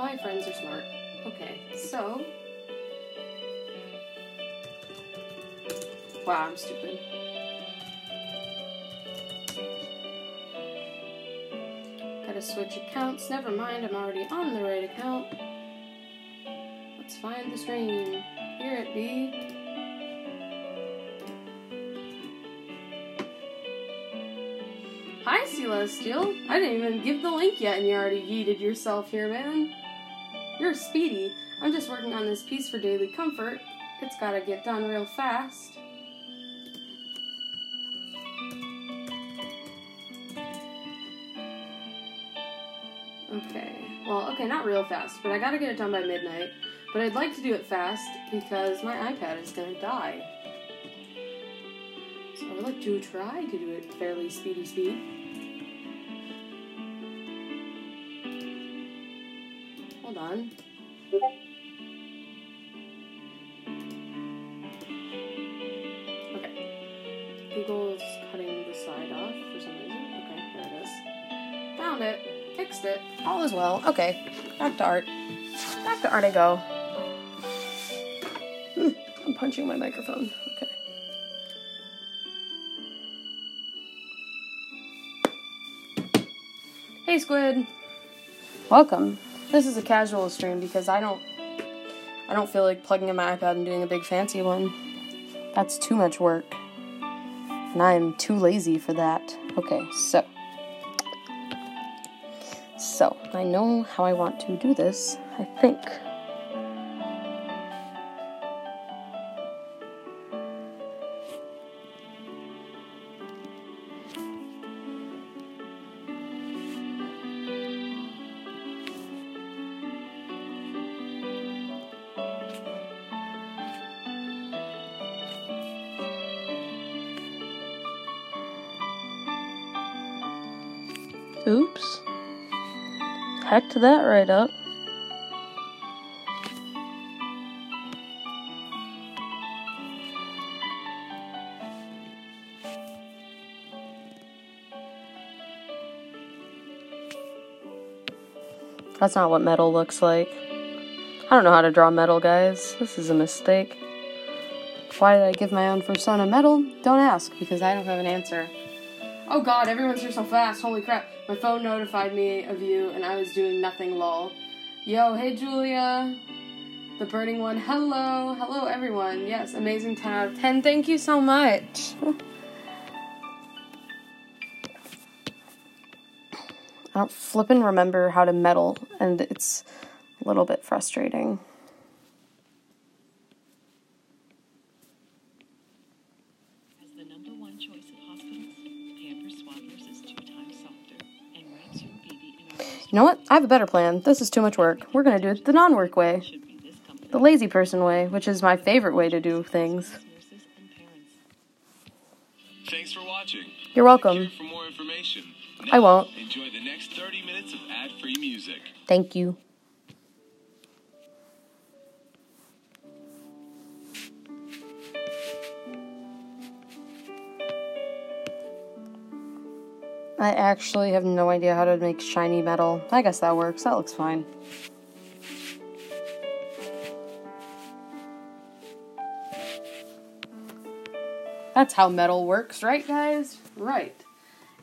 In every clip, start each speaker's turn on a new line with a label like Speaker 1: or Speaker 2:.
Speaker 1: My friends are smart. Okay, so... Wow, I'm stupid. Gotta switch accounts. Never mind, I'm already on the right account. Let's find the stream. Here it be. Hi, Celestial. I didn't even give the link yet and you already yeeted yourself here, man. You're speedy. I'm just working on this piece for daily comfort. It's gotta get done real fast. Okay, not real fast, but I gotta get it done by midnight. But I'd like to do it fast because my iPad is gonna die. So I would like to try to do it fairly speed. Hold on. Okay. Google's cutting the slide off for some reason. Okay, there it is. Found it. Fixed it. All is well. Okay. Back to art. Back to art I go. I'm punching my microphone. Okay. Hey, Squid. Welcome. This is a casual stream because I don't feel like plugging in my iPad and doing a big fancy one. That's too much work. And I am too lazy for that. Okay, so I know how I want to do this, I think. Oops. Hecked that right up. That's not what metal looks like. I don't know how to draw metal, guys. This is a mistake. Why did I give my own persona metal? Don't ask, because I don't have an answer. Oh god, everyone's here so fast. Holy crap. My phone notified me of you, and I was doing nothing, lol. Yo, hey Julia. The burning one. Hello. Hello, everyone. Yes, amazing 10 out of 10. Thank you so much. I don't flippin' remember how to metal, and it's a little bit frustrating.
Speaker 2: As the #1 choice at hospitals, Pampers Swaddlers is 2 times softer and wraps your baby in a
Speaker 1: You know what? I have a better plan. This is too much work. We're gonna do it the non-work way. The lazy person way, which is my favorite way to do things.
Speaker 3: Thanks for watching.
Speaker 1: You're welcome.
Speaker 3: For more information.
Speaker 1: I won't.
Speaker 3: Enjoy the next 30 minutes of ad-free music.
Speaker 1: Thank you. I actually have no idea how to make shiny metal. I guess that works. That looks fine. That's how metal works, right, guys? Right.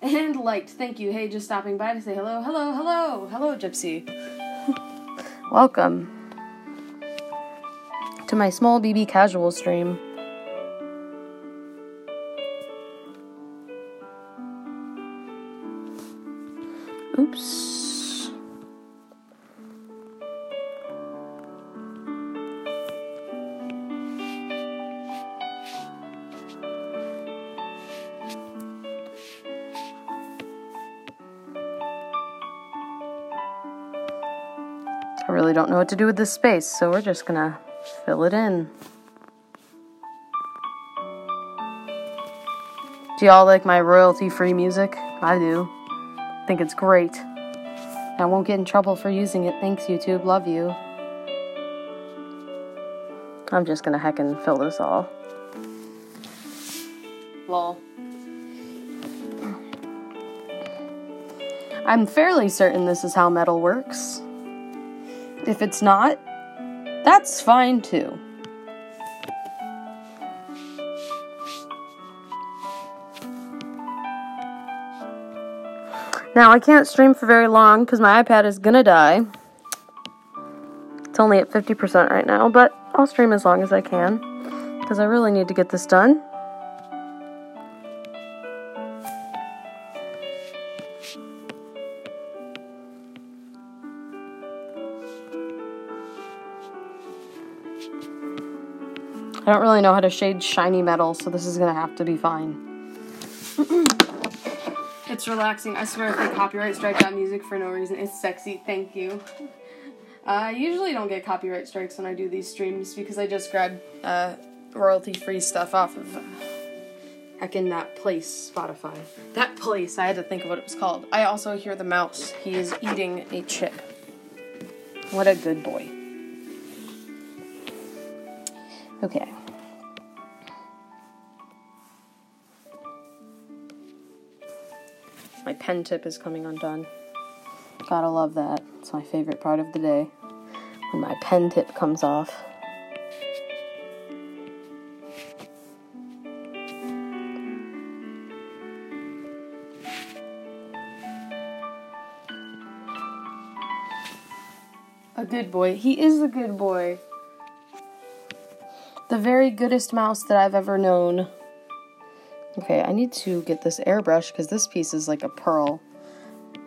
Speaker 1: And liked. Thank you. Hey, just stopping by to say hello. Hello, hello. Hello, Gypsy. Welcome to my small BB casual stream. Oops. I really don't know what to do with this space, so we're just gonna fill it in. Do y'all like my royalty-free music? I do. I think it's great. I won't get in trouble for using it. Thanks, YouTube. Love you. I'm just gonna heckin' fill this all. Lol. I'm fairly certain this is how metal works. If it's not, that's fine too. Now, I can't stream for very long because my iPad is gonna die. It's only at 50% right now, but I'll stream as long as I can because I really need to get this done. I don't really know how to shade shiny metal, so this is gonna have to be fine. It's relaxing. I swear if they copyright strike that music for no reason, it's sexy. Thank you. I usually don't get copyright strikes when I do these streams because I just grab royalty-free stuff off of heckin' that place, Spotify. That place, I had to think of what it was called. I also hear the mouse. He is eating a chip. What a good boy. Okay. My pen tip is coming undone. Gotta love that. It's my favorite part of the day. When my pen tip comes off. A good boy. He is a good boy. The very goodest mouse that I've ever known. Okay, I need to get this airbrush because this piece is like a pearl.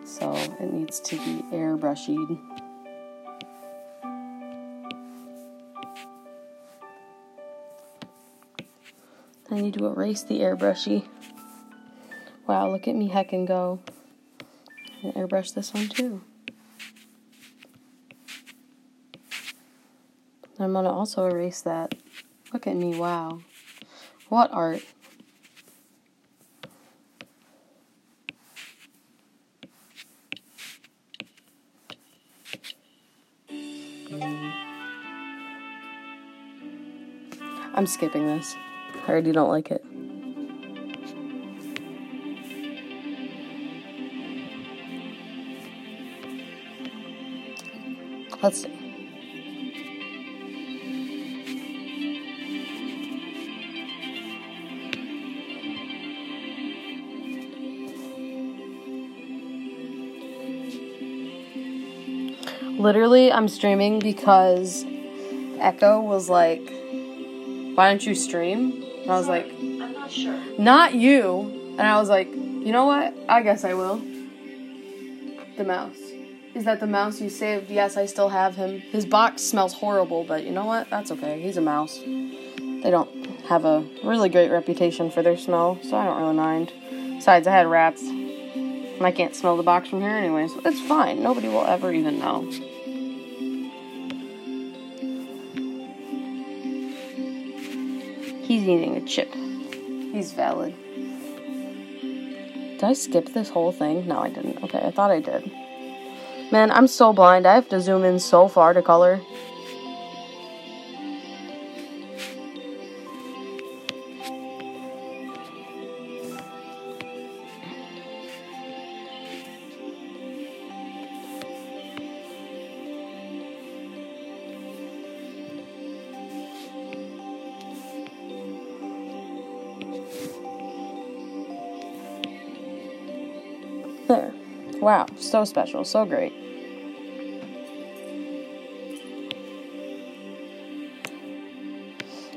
Speaker 1: So it needs to be airbrushed. I need to erase the airbrushy. Wow, look at me heckin' go. And airbrush this one too. I'm gonna also erase that. Look at me, wow. What art. I'm skipping this. I already don't like it. Let's see. Literally, I'm streaming because Echo was like, why don't you stream? And I was like,
Speaker 2: I'm not sure.
Speaker 1: not you. And I was like, you know what? I guess I will. The mouse. Is that the mouse you saved? Yes, I still have him. His box smells horrible, but you know what? That's okay. He's a mouse. They don't have a really great reputation for their smell, so I don't really mind. Besides, I had rats. And I can't smell the box from here anyway, so it's fine. Nobody will ever even know. He's eating a chip. He's valid. Did I skip this whole thing? No, I didn't. Okay, I thought I did. Man, I'm so blind. I have to zoom in so far to color. There. Wow, so special, so great.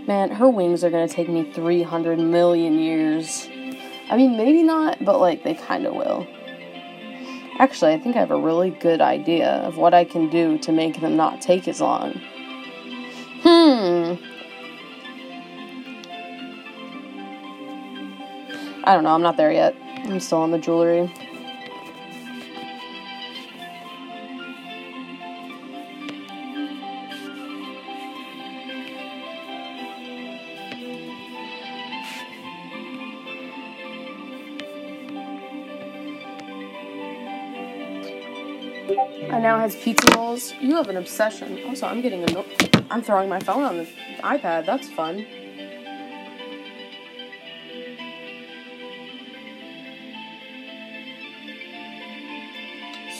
Speaker 1: Man, her wings are gonna take me 300 million years. I mean, maybe not, but like, they kinda will. Actually, I think I have a really good idea of what I can do to make them not take as long. I don't know, I'm not there yet. I'm still on the jewelry. I now has pizza rolls. You have an obsession. Also, I'm getting I'm throwing my phone on the iPad. That's fun.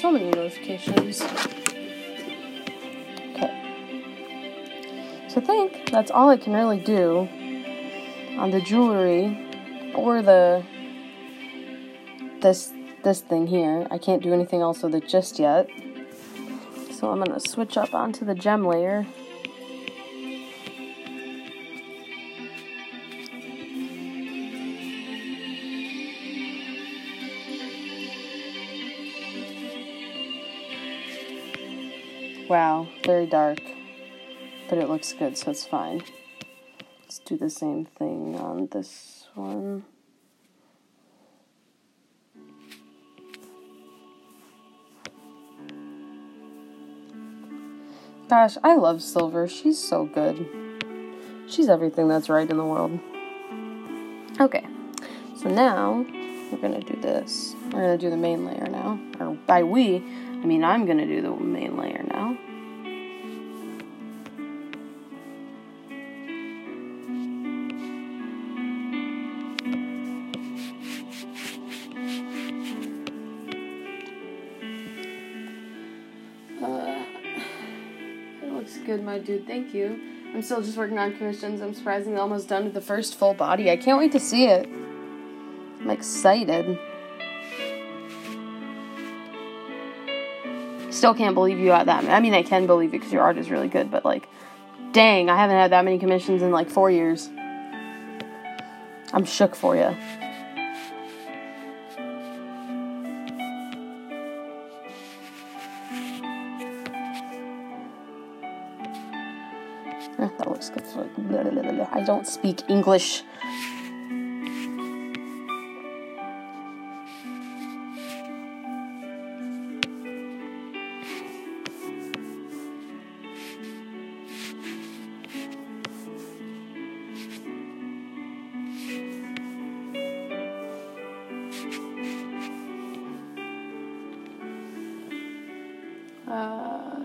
Speaker 1: So many notifications. So I think that's all I can really do on the jewelry or this thing here. I can't do anything else with it just yet. So I'm going to switch up onto the gem layer. Wow, very dark, but it looks good, so it's fine. Let's do the same thing on this one. Gosh, I love Silver. She's so good. She's everything that's right in the world. Okay, so now we're going to do this. We're going to do the main layer now. Or by we, I mean I'm going to do the main layer now. Good, my dude, thank you. I'm still just working on commissions. I'm surprisingly almost done with the first full body. I can't wait to see it. I'm excited. Still can't believe you got that. I mean, I can believe it because your art is really good, but like, dang, I haven't had that many commissions in like 4 years. I'm shook for you. That looks good. I don't speak English.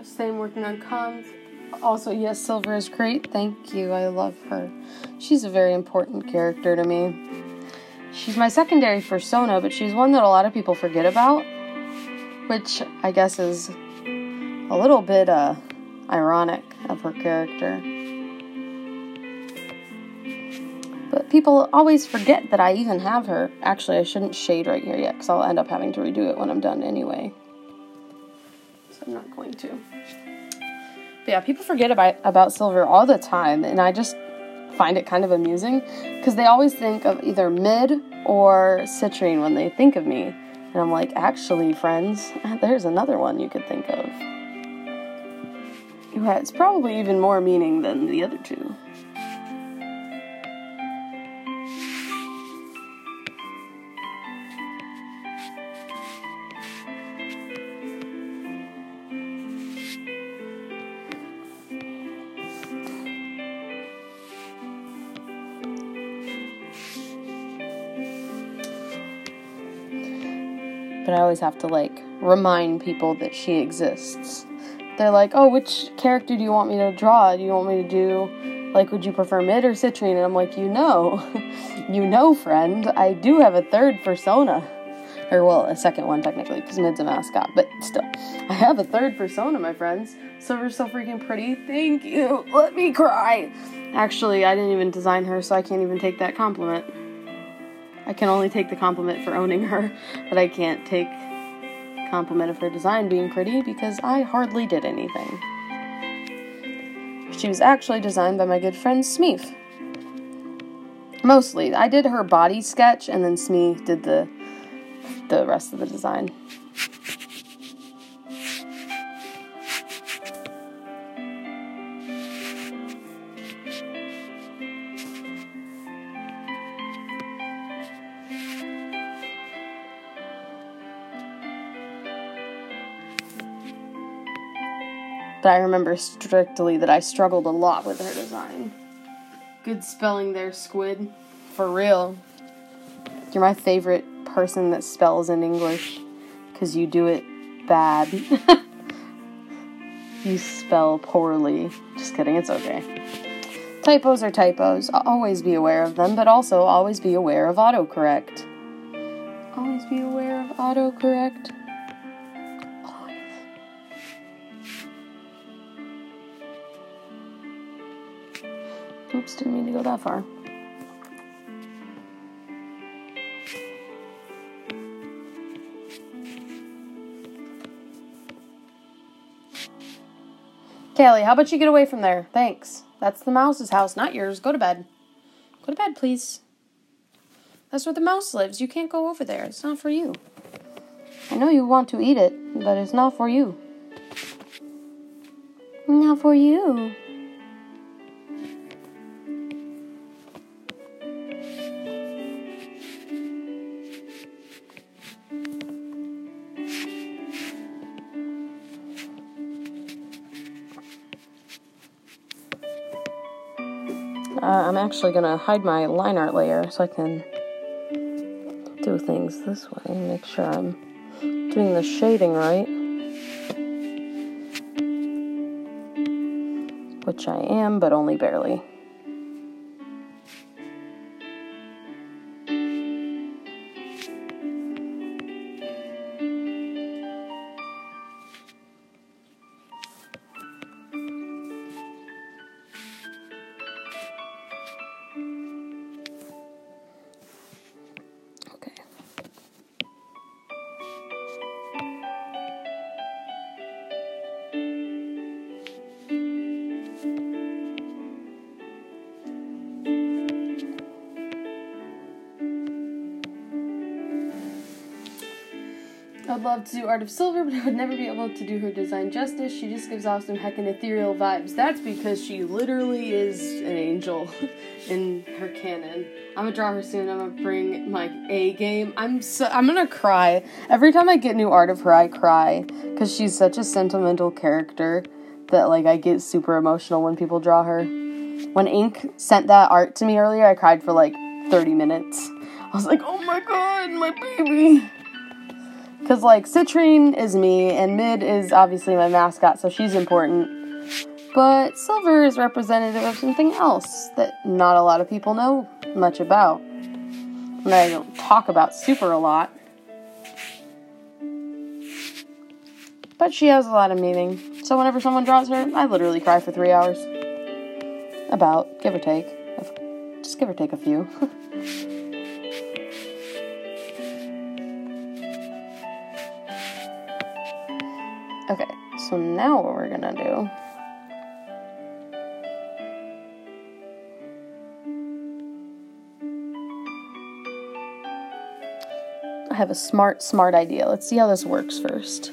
Speaker 1: Same working on comms. Also, yes, Silver is great. Thank you. I love her. She's a very important character to me. She's my secondary persona, but she's one that a lot of people forget about, which I guess is a little bit ironic of her character. But people always forget that I even have her. Actually, I shouldn't shade right here yet, because I'll end up having to redo it when I'm done anyway. So I'm not going to. But yeah, people forget about Silver all the time, and I just find it kind of amusing, because they always think of either Mid or Citrine when they think of me. And I'm like, actually, friends, there's another one you could think of. Who has probably even more meaning than the other two. But I always have to, like, remind people that she exists. They're like, oh, which character do you want me to draw? Do you want me to do, like, would you prefer Mid or Citrine? And I'm like, you know, friend, I do have a third persona. Or, well, a second one, technically, because Mid's a mascot, but still. I have a third persona, my friends. Silver's so freaking pretty. Thank you. Let me cry. Actually, I didn't even design her, so I can't even take that compliment. I can only take the compliment for owning her, but I can't take compliment of her design being pretty because I hardly did anything. She was actually designed by my good friend Smeef. Mostly. I did her body sketch, and then Smeef did the rest of the design. But I remember strictly that I struggled a lot with her design. Good spelling there, Squid. For real. You're my favorite person that spells in English. Because you do it bad. You spell poorly. Just kidding, it's okay. Typos are typos. I'll always be aware of them, but also always be aware of autocorrect. Always be aware of autocorrect. Oops, didn't mean to go that far. Kaylee, how about you get away from there? Thanks. That's the mouse's house, not yours. Go to bed. Go to bed, please. That's where the mouse lives. You can't go over there. It's not for you. I know you want to eat it, but it's not for you. Not for you. I'm actually going to hide my line art layer so I can do things this way and make sure I'm doing the shading right. Which I am, but only barely. I'd love to do Art of Silver, but I would never be able to do her design justice. She just gives off some heckin' ethereal vibes. That's because she literally is an angel in her canon. I'm gonna draw her soon. I'm gonna bring my A game. I'm gonna cry. Every time I get new art of her, I cry. Because she's such a sentimental character that, like, I get super emotional when people draw her. When Ink sent that art to me earlier, I cried for, like, 30 minutes. I was like, oh my god, my baby! Because, like, Citrine is me, and Mid is obviously my mascot, so she's important. But Silver is representative of something else that not a lot of people know much about. And I don't talk about super a lot. But she has a lot of meaning. So whenever someone draws her, I literally cry for 3 hours. About, give or take. Just give or take a few. Okay, so now what we're gonna do I have a smart idea. Let's see how this works first.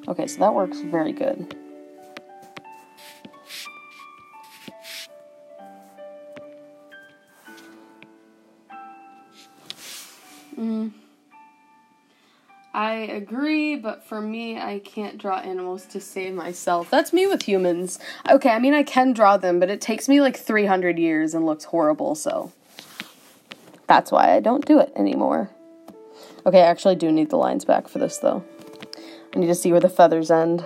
Speaker 1: Okay, so that works very good. I agree, but for me, I can't draw animals to save myself. That's me with humans. Okay, I mean, I can draw them, but it takes me like 300 years and looks horrible, so that's why I don't do it anymore. Okay, I actually do need the lines back for this, though. I need to see where the feathers end.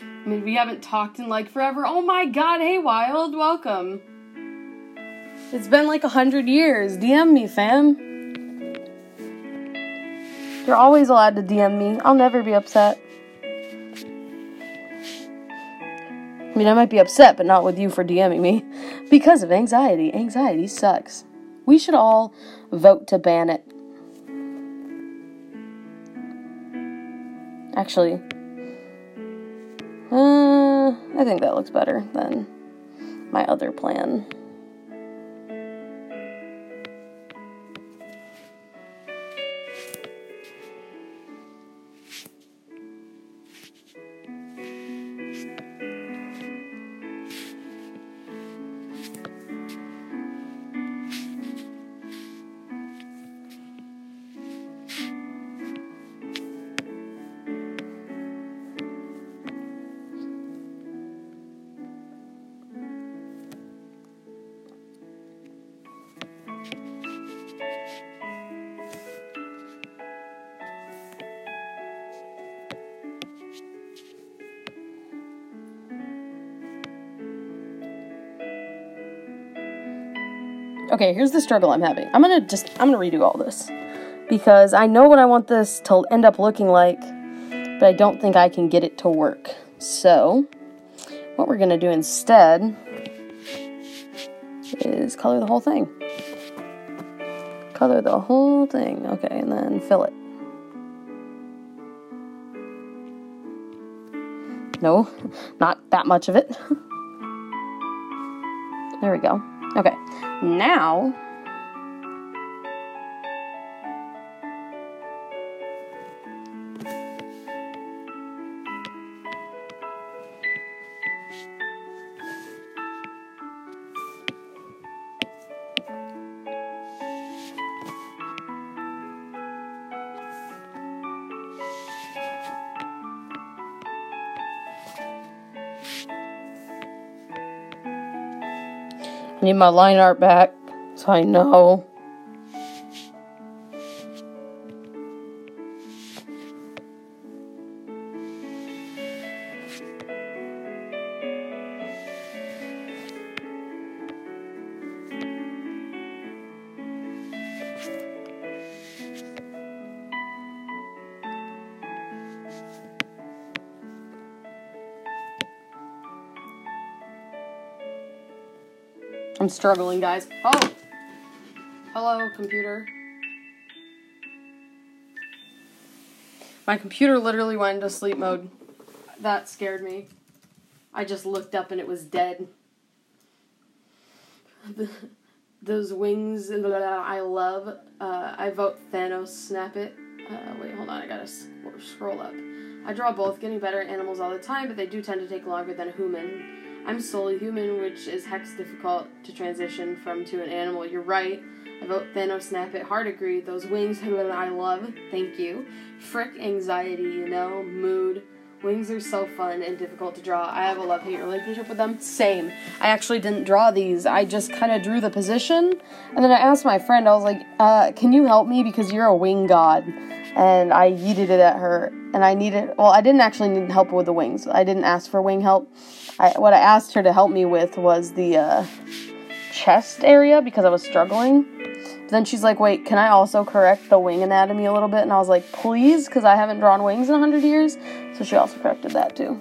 Speaker 1: I mean, we haven't talked in, like, forever. Oh my god, hey, Wild, welcome. It's been, like, 100 years. DM me, fam. You're always allowed to DM me. I'll never be upset. I mean, I might be upset, but not with you for DMing me. Because of anxiety. Anxiety sucks. We should all vote to ban it. Actually, I think that looks better than my other plan. Okay, here's the struggle I'm having. I'm gonna redo all this. Because I know what I want this to end up looking like, but I don't think I can get it to work. So, what we're gonna do instead is color the whole thing. Color the whole thing. Okay, and then fill it. No, not that much of it. There we go. Okay, now I need my line art back, so I know. I'm struggling, guys. Oh! Hello, computer. My computer literally went into sleep mode. That scared me. I just looked up and it was dead. Those wings, I love. I vote Thanos snap it. Wait, hold on, I gotta scroll up. I draw both, getting better at animals all the time, but they do tend to take longer than a human. I'm solely human, which is hex difficult to transition from to an animal. You're right. I vote Thanos snap it. Hard agree. Those wings, I love. Thank you. Frick anxiety, you know, mood. Wings are so fun and difficult to draw. I have a love-hate relationship with them. Same. I actually didn't draw these. I just kind of drew the position. And then I asked my friend, I was like, can you help me? Because you're a wing god. And I yeeted it at her. And I didn't actually need help with the wings. I didn't ask for wing help. What I asked her to help me with was the chest area because I was struggling. But then she's like, wait, can I also correct the wing anatomy a little bit? And I was like, please, because I haven't drawn wings in 100 years. So she also corrected that too.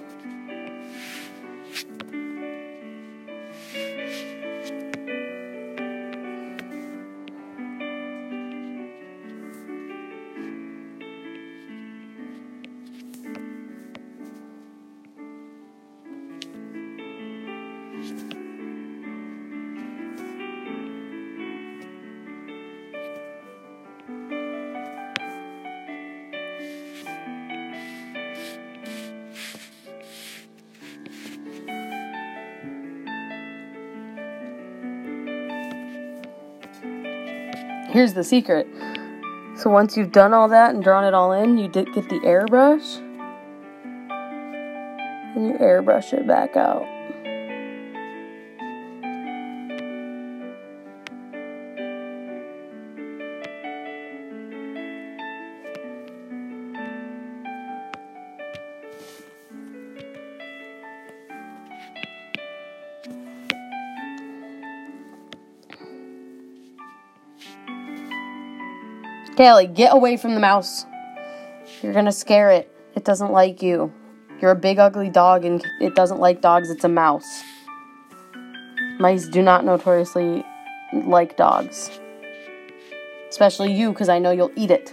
Speaker 1: Here's the secret. So once you've done all that and drawn it all in, you get the airbrush. And you airbrush it back out. Callie, get away from the mouse. You're gonna scare it. It doesn't like you. You're a big ugly dog and it doesn't like dogs. It's a mouse. Mice do not notoriously like dogs. Especially you, because I know you'll eat it.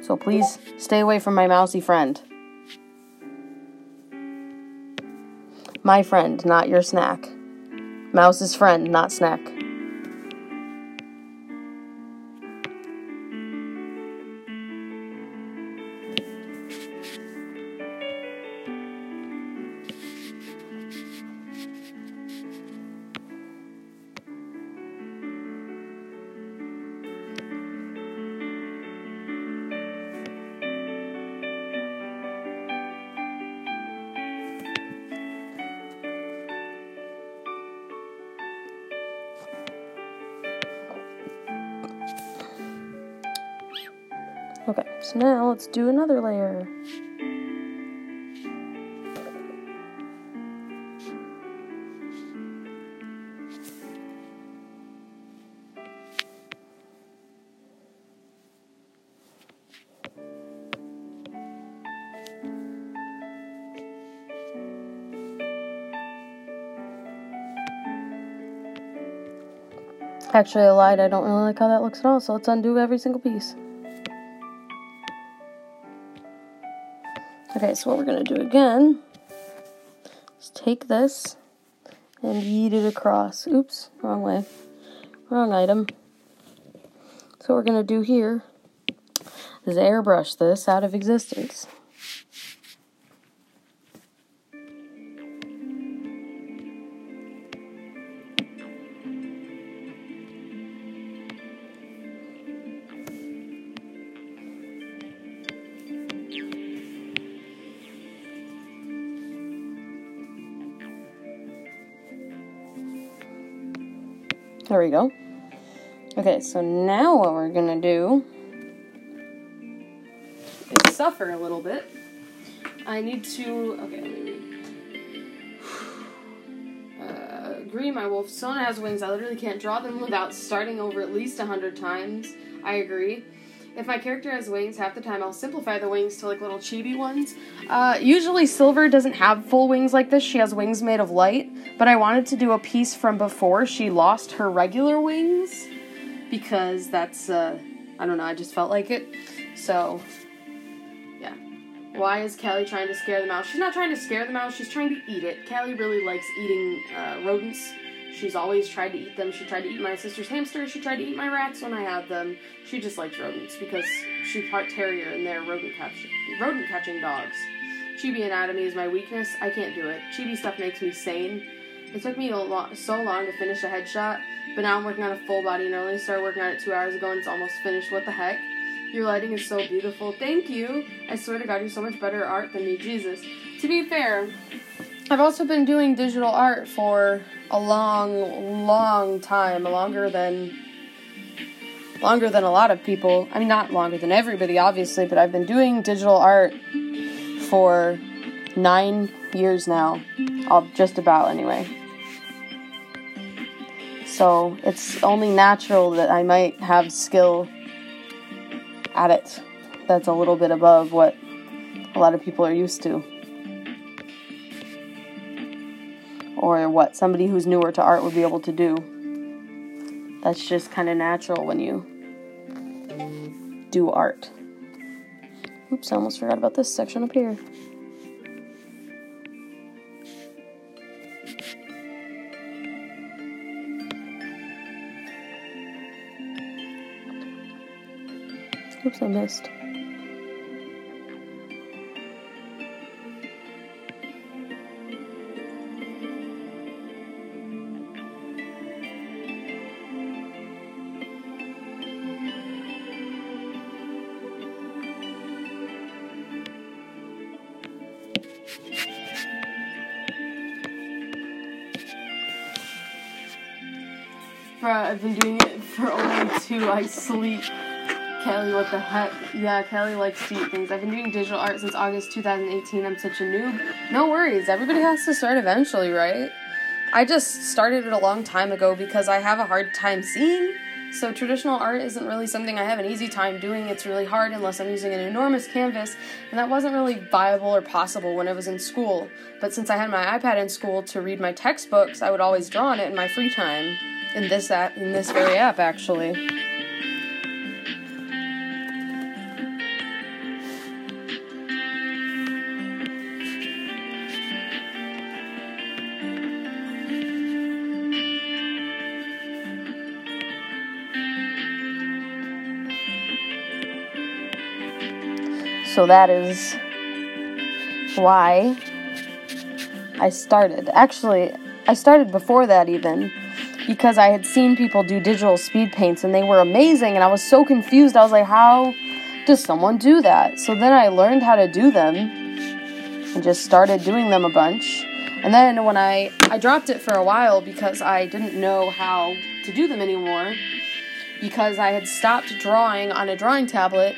Speaker 1: So please stay away from my mousy friend. My friend, not your snack. Mouse's friend, not snack. Okay, so now let's do another layer. Actually, I lied. I don't really like how that looks at all, so let's undo every single piece. Okay, so what we're going to do again is take this and yeet it across. Oops, wrong way. Wrong item. So what we're going to do here is airbrush this out of existence. There we go. Okay, so now what we're gonna do is suffer a little bit. I need to, okay, let me read. Agree, my wolf Sona has wings. I literally can't draw them without starting over at least 100 times. I agree. If my character has wings, half the time I'll simplify the wings to like little chibi ones. Usually Silver doesn't have full wings like this. She has wings made of light. But I wanted to do a piece from before she lost her regular wings. Because that's, I don't know, I just felt like it. So, yeah. Why is Callie trying to scare the mouse? She's not trying to scare the mouse, she's trying to eat it. Callie really likes eating rodents. She's always tried to eat them. She tried to eat my sister's hamster. She tried to eat my rats when I had them. She just likes rodents because she's part terrier and they're rodent catching dogs. Chibi anatomy is my weakness. I can't do it. Chibi stuff makes me sane. It took me so long to finish a headshot, but now I'm working on a full body and I only started working on it 2 hours ago and it's almost finished. What the heck? Your lighting is so beautiful. Thank you. I swear to God, you're so much better art than me. Jesus. To be fair, I've also been doing digital art for a long time, longer than a lot of people. I mean, not longer than everybody, obviously, but I've been doing digital art for 9 years now. Just about, anyway. So, it's only natural that I might have skill at it that's a little bit above what a lot of people are used to. Or what somebody who's newer to art would be able to do. That's just kind of natural when you do art. Oops, I almost forgot about this section up here. Oops, I missed. I've been doing it for only 2. I sleep. Callie, what the heck? Yeah, Callie likes to eat things. I've been doing digital art since August 2018. I'm such a noob. No worries. Everybody has to start eventually, right? I just started it a long time ago because I have a hard time seeing. So traditional art isn't really something I have an easy time doing. It's really hard unless I'm using an enormous canvas. And that wasn't really viable or possible when I was in school. But since I had my iPad in school to read my textbooks, I would always draw on it in my free time. In this very app, actually. So that is why I started. Actually, I started before that even. Because I had seen people do digital speed paints and they were amazing and I was so confused. I was like, how does someone do that? So then I learned how to do them and just started doing them a bunch. And then when I dropped it for a while because I didn't know how to do them anymore, because I had stopped drawing on a drawing tablet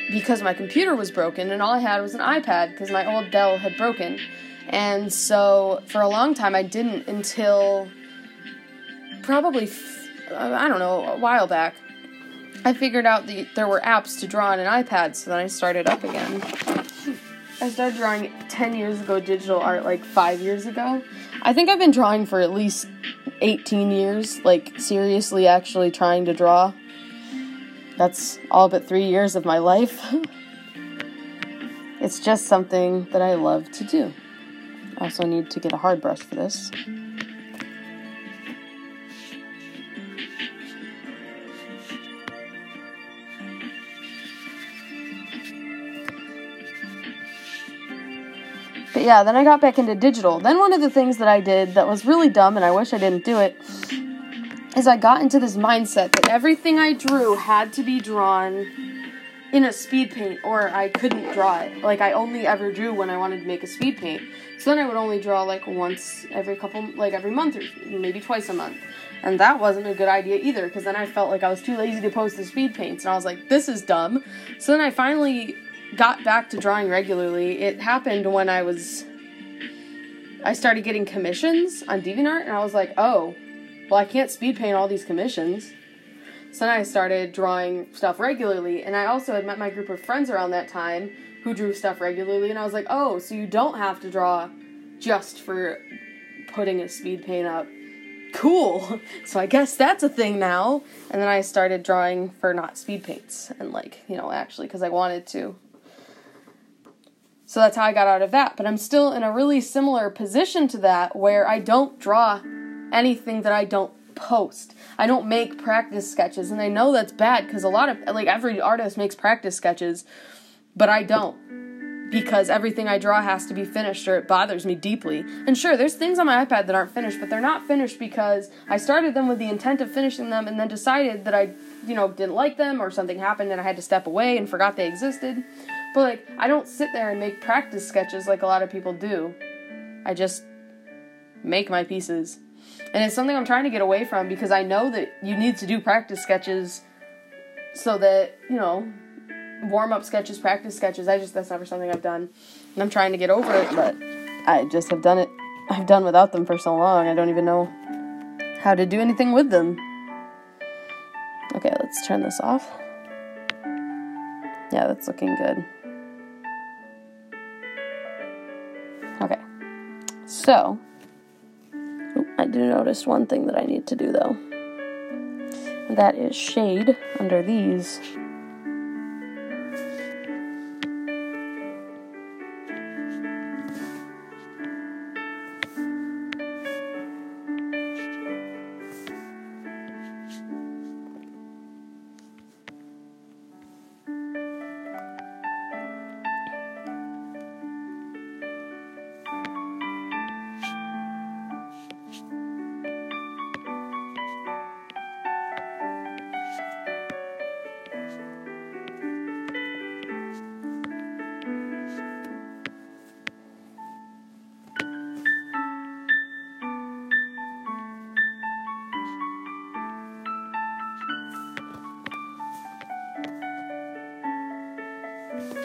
Speaker 1: because my computer was broken and all I had was an iPad because my old Dell had broken. And so for a long time I didn't until probably, I don't know, a while back. I figured out there were apps to draw on an iPad, so then I started up again. I started drawing 10 years ago, digital art, like 5 years ago. I think I've been drawing for at least 18 years, like, seriously actually trying to draw. That's all but 3 years of my life. It's just something that I love to do. I also need to get a hard brush for this. But yeah, then I got back into digital. Then one of the things that I did that was really dumb, and I wish I didn't do it, is I got into this mindset that everything I drew had to be drawn in a speed paint, or I couldn't draw it. Like, I only ever drew when I wanted to make a speed paint. So then I would only draw, like, once every every month, or maybe twice a month. And that wasn't a good idea either, because then I felt like I was too lazy to post the speed paints, and I was like, this is dumb. So then I finally got back to drawing regularly. It happened when I started getting commissions on DeviantArt, and I was like, oh, well, I can't speed paint all these commissions. So then I started drawing stuff regularly, and I also had met my group of friends around that time who drew stuff regularly, and I was like, oh, so you don't have to draw just for putting a speed paint up. Cool. So I guess that's a thing now. And then I started drawing for not speed paints, and actually, because I wanted to. So that's how I got out of that. But I'm still in a really similar position to that, where I don't draw anything that I don't post. I don't make practice sketches, and I know that's bad, because every artist makes practice sketches, but I don't, because everything I draw has to be finished, or it bothers me deeply. And sure, there's things on my iPad that aren't finished, but they're not finished because I started them with the intent of finishing them, and then decided that I, didn't like them, or something happened and I had to step away and forgot they existed. But, I don't sit there and make practice sketches like a lot of people do. I just make my pieces. And it's something I'm trying to get away from, because I know that you need to do practice sketches so that, warm-up sketches, practice sketches, that's never something I've done. And I'm trying to get over it, but I just have done it. I've done without them for so long, I don't even know how to do anything with them. Okay, let's turn this off. Yeah, that's looking good. Okay, so I do notice one thing that I need to do, though. And that is shade under these.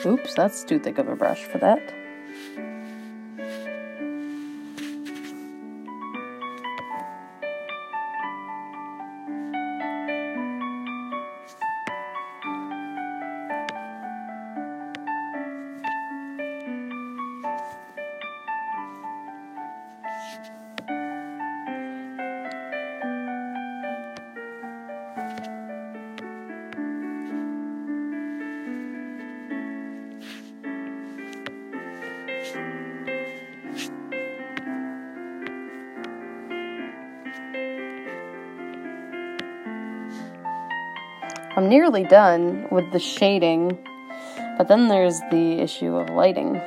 Speaker 1: Oops, that's too thick of a brush for that. I'm nearly done with the shading, but then there's the issue of lighting,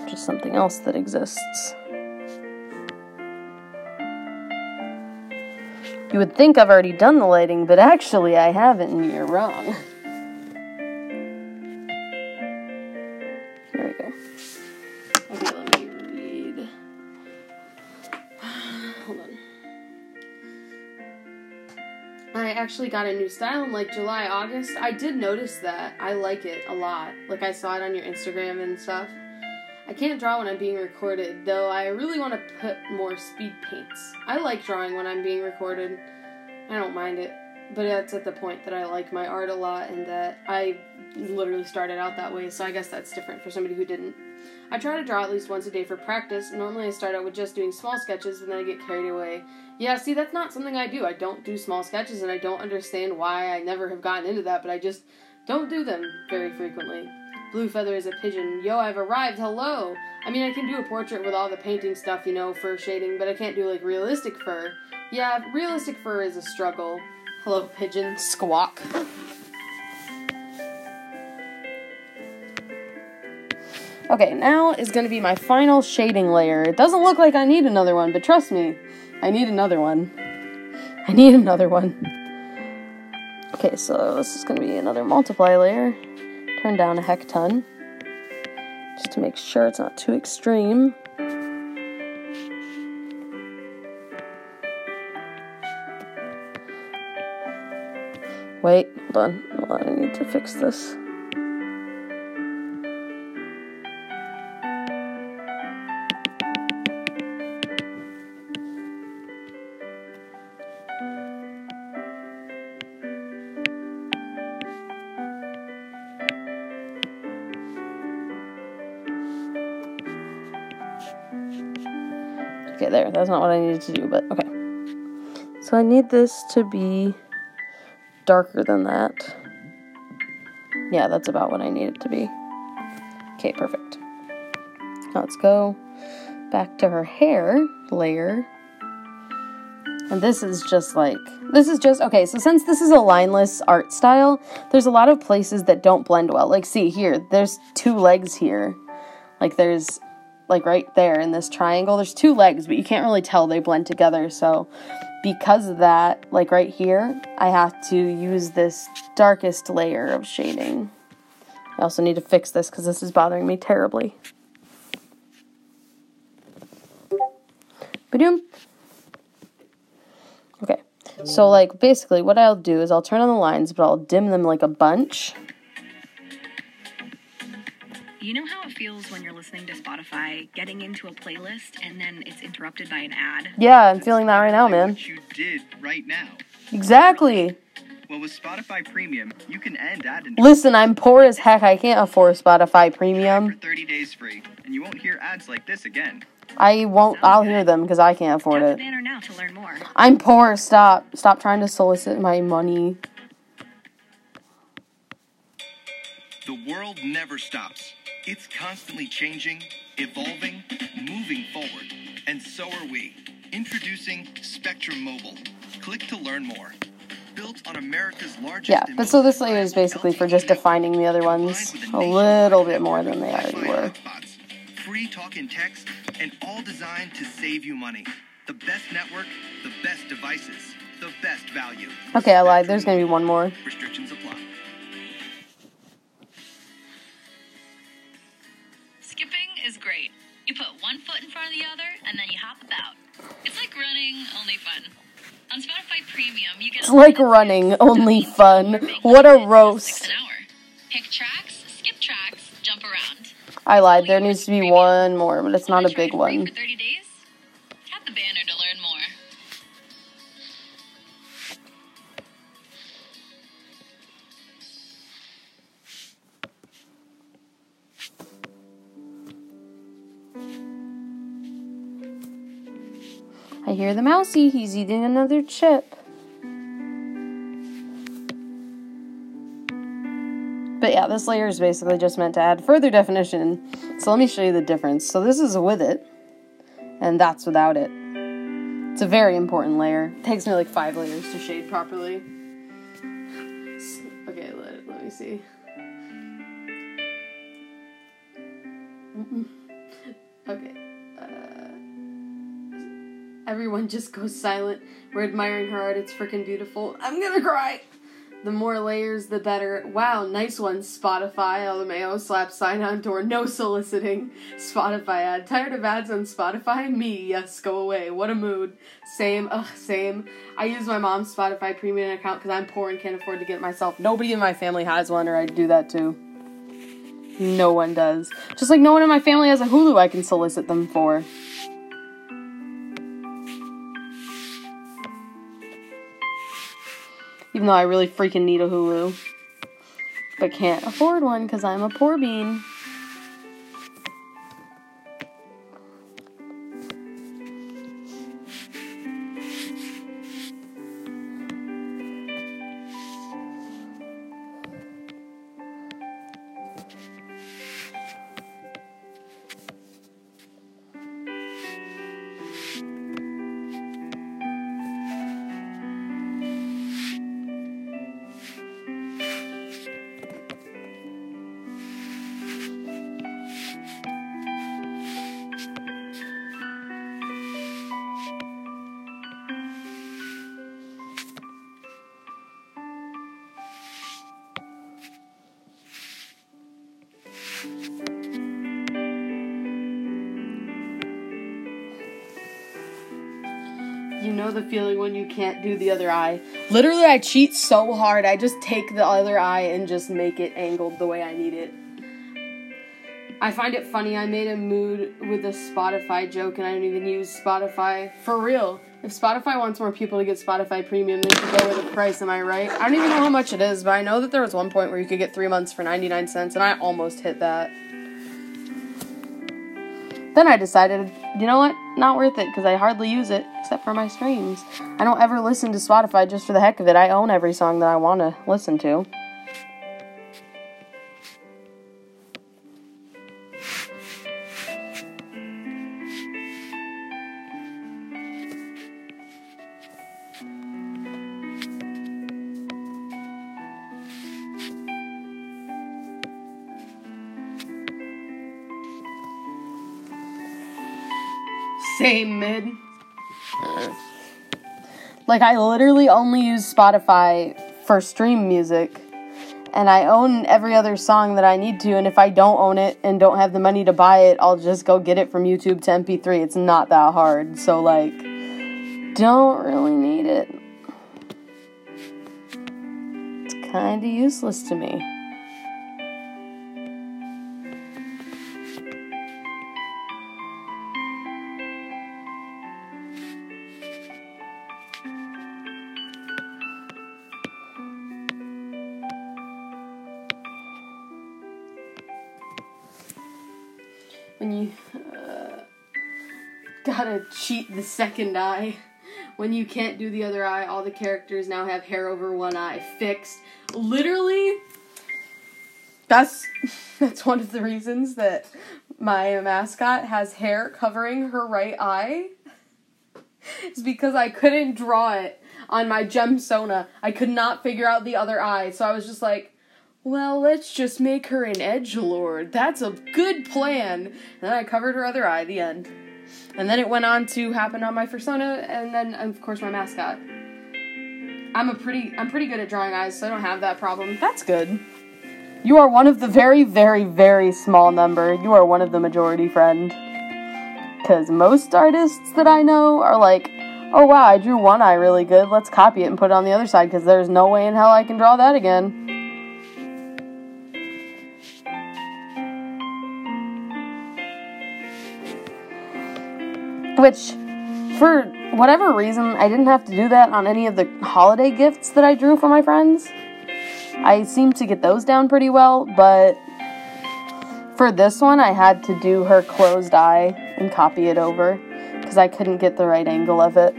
Speaker 1: which is something else that exists. You would think I've already done the lighting, but actually I haven't, and you're wrong. There we go. Okay, let me read. Hold on. I actually got a new style in July, August. I did notice that. I like it a lot. I saw it on your Instagram and stuff. I can't draw when I'm being recorded, though I really want to put more speed paints. I like drawing when I'm being recorded. I don't mind it. But it's at the point that I like my art a lot and that I literally started out that way, so I guess that's different for somebody who didn't. I try to draw at least once a day for practice. Normally I start out with just doing small sketches, and then I get carried away. Yeah, see, that's not something I do. I don't do small sketches, and I don't understand why I never have gotten into that, but I just don't do them very frequently. Blue feather is a pigeon. Yo, I've arrived. Hello. I mean, I can do a portrait with all the painting stuff, you know, fur shading, but I can't do, like, realistic fur. Yeah, realistic fur is a struggle. Hello, pigeon. Squawk. Okay, now is going to be my final shading layer. It doesn't look like I need another one, but trust me, I need another one. I need another one. Okay, so this is going to be another multiply layer. Turn down a heck ton, just to make sure it's not too extreme. Wait, hold on, I need to fix this. Okay, there, that's not what I needed to do, but okay. So I need this to be darker than that. Yeah, that's about what I need it to be. Okay, perfect. Now let's go back to her hair layer. And this is just, okay, so since this is a lineless art style, there's a lot of places that don't blend well. Like, see, here, there's two legs here. Like, there's, like, right there in this triangle, there's two legs, but you can't really tell they blend together, so because of that, like right here, I have to use this darkest layer of shading. I also need to fix this because this is bothering me terribly. Ba-doom. Okay, so like basically what I'll do is I'll turn on the lines, but I'll dim them like a bunch.
Speaker 4: You know how it feels when you're listening to Spotify, getting into a playlist, and then it's interrupted by an ad?
Speaker 1: Yeah, I'm feeling that right now, man.
Speaker 5: What you did right now.
Speaker 1: Exactly.
Speaker 5: Well, with Spotify Premium, you can end ad.
Speaker 1: Listen, I'm poor as heck. I can't afford Spotify Premium.
Speaker 5: For 30 days free, and you won't hear ads like this again.
Speaker 1: I won't. I'll hear them because I can't afford it.
Speaker 4: Tap the banner now to learn more.
Speaker 1: I'm poor. Stop trying to solicit my money.
Speaker 6: The world never stops. It's constantly changing, evolving, moving forward. And so are we. Introducing Spectrum Mobile. Click to learn more. Built on America's largest...
Speaker 1: Yeah, but so this layer is basically for just defining the other ones a little bit more than they already were.
Speaker 6: Free talk and text, and all designed to save you money. The best network, the best devices, the best value.
Speaker 1: Okay, I lied. There's going to be one more.
Speaker 6: Restrictions apply.
Speaker 7: Skipping is great. You put one foot in front of the other, and then you hop about. It's like running, only fun. On Spotify Premium, you get...
Speaker 1: It's like running, only fun. What a roast.
Speaker 7: An hour. Pick tracks, skip tracks, jump around.
Speaker 1: I lied. There needs to be one more, but it's not a big one.
Speaker 7: For 30 days? Tap the banner to learn more.
Speaker 1: I hear the mousey. He's eating another chip. But yeah, this layer is basically just meant to add further definition. So let me show you the difference. So this is with it, and that's without it. It's a very important layer. It takes me like 5 layers to shade properly. Okay, let me see. Okay. Everyone just goes silent. We're admiring her art. It's freaking beautiful. I'm gonna cry. The more layers, the better. Wow, nice one, Spotify. LMAO, slap sign on door. No soliciting. Spotify ad. Tired of ads on Spotify? Me. Yes, go away. What a mood. Same. Ugh, same. I use my mom's Spotify premium account because I'm poor and can't afford to get it myself. Nobody in my family has one, or I'd do that too. No one does. Just like no one in my family has a Hulu I can solicit them for. Even Even though I really freaking need a Hulu. But can't afford one because I'm a poor bean. You know the feeling when you can't do the other eye. Literally, I cheat so hard. I just take the other eye and just make it angled the way I need it. I find it funny. I made a mood with a Spotify joke, and I don't even use Spotify. For real. If Spotify wants more people to get Spotify Premium, they should lower the price, am I right? I don't even know how much it is, but I know that there was one point where you could get 3 months for 99 cents, and I almost hit that. Then I decided, you know what? Not worth it, because I hardly use it, except for my streams. I don't ever listen to Spotify just for the heck of it. I own every song that I want to listen to. Same, Mid. Like, I literally only use Spotify for stream music, and I own every other song that I need to, and if I don't own it and don't have the money to buy it, I'll just go get it from YouTube to MP3. It's not that hard, so, like, don't really need it. It's kinda useless to me. When you gotta cheat the second eye. When you can't do the other eye, all the characters now have hair over one eye. Fixed. Literally, that's one of the reasons that my mascot has hair covering her right eye. It's because I couldn't draw it on my Gemsona. I could not figure out the other eye, so I was just like, well, let's just make her an edgelord. That's a good plan. And then I covered her other eye, the end. And then it went on to happen on my persona, and then, of course, my mascot. I'm pretty good at drawing eyes, so I don't have that problem. That's good. You are one of the very, very, very small number. You are one of the majority, friend. Because most artists that I know are like, oh wow, I drew one eye really good. Let's copy it and put it on the other side, because there's no way in hell I can draw that again. Which, for whatever reason, I didn't have to do that on any of the holiday gifts that I drew for my friends. I seem to get those down pretty well, but for this one, I had to do her closed eye and copy it over, because I couldn't get the right angle of it.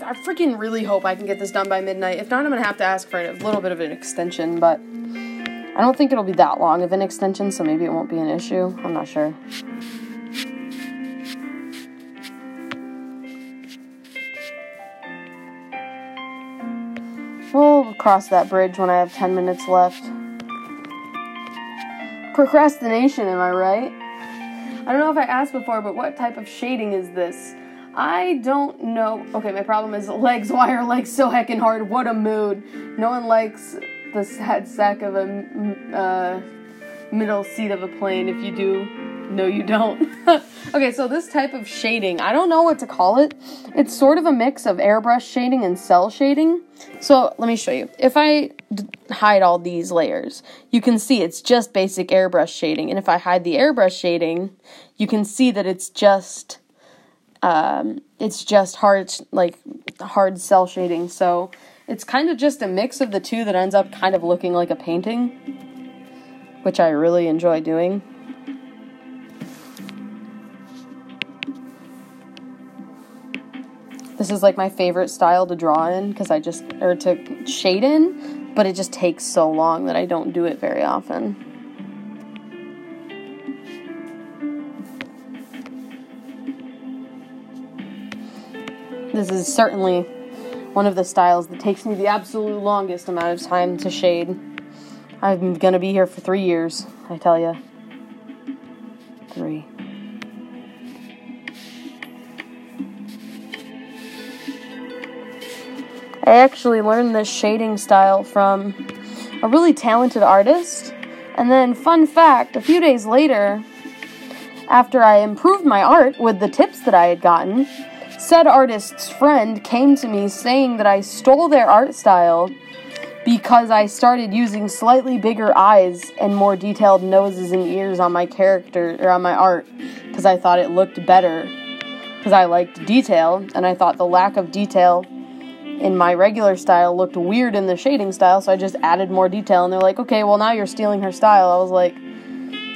Speaker 1: I freaking really hope I can get this done by midnight. If not, I'm going to have to ask for a little bit of an extension, but I don't think it'll be that long of an extension, so maybe it won't be an issue. I'm not sure. We'll cross that bridge when I have 10 minutes left. Procrastination, am I right? I don't know if I asked before, but what type of shading is this? I don't know. Okay, my problem is legs. Why are legs so heckin' hard? What a mood. No one likes the sad sack of a middle seat of a plane if you do. No, you don't. Okay, so this type of shading, I don't know what to call it. It's sort of a mix of airbrush shading and cell shading. So let me show you. If I hide all these layers, you can see it's just basic airbrush shading. And if I hide the airbrush shading, you can see that it's just hard, like hard cell shading. So it's kind of just a mix of the two that ends up kind of looking like a painting, which I really enjoy doing. This is like my favorite style to draw in to shade in, but it just takes so long that I don't do it very often. This is certainly one of the styles that takes me the absolute longest amount of time to shade. I'm gonna be here for 3 years, I tell ya. 3. I actually learned this shading style from a really talented artist. And then, fun fact, a few days later, after I improved my art with the tips that I had gotten, said artist's friend came to me saying that I stole their art style because I started using slightly bigger eyes and more detailed noses and ears on my character, or on my art, because I thought it looked better, because I liked detail, and I thought the lack of detail in my regular style looked weird in the shading style, so I just added more detail, and they're like, okay, well, now you're stealing her style. I was like,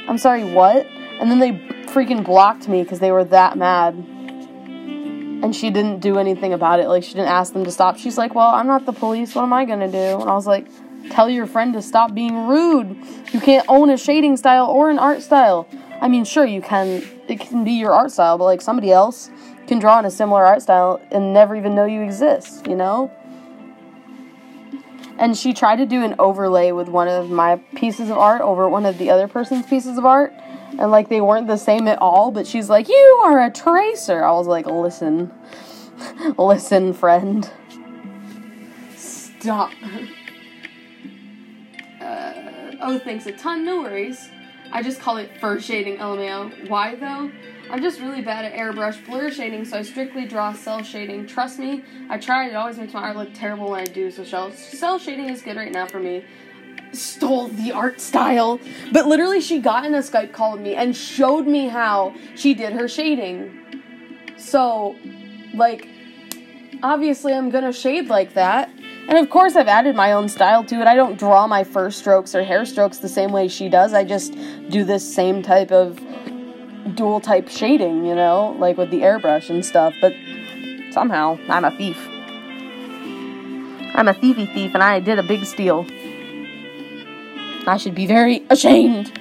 Speaker 1: I'm sorry, what? And then they freaking blocked me because they were that mad, and she didn't do anything about it. Like, she didn't ask them to stop. She's like, well, I'm not the police, what am I gonna do? And I was like, tell your friend to stop being rude. You can't own a shading style or an art style. I mean, sure, you can, it can be your art style, but like somebody else can draw in a similar art style and never even know you exist, you know? And she tried to do an overlay with one of my pieces of art over one of the other person's pieces of art, and like they weren't the same at all, but she's like, you are a tracer. I was like, listen, friend, stop. Oh, thanks a ton, no worries. I just call it fur shading, LMAO. Why though? I'm just really bad at airbrush blur shading, so I strictly draw cell shading. Trust me, I tried, it always makes my art look terrible when I do, so cell shading is good right now for me. Stole the art style. But literally, she got in a Skype call with me and showed me how she did her shading. So, like, obviously I'm gonna shade like that. And of course I've added my own style to it. I don't draw my fur strokes or hair strokes the same way she does. I just do this same type of dual type shading, you know, like with the airbrush and stuff. But somehow I'm a thief. I'm a thiefy thief, and I did a big steal. I should be very ashamed.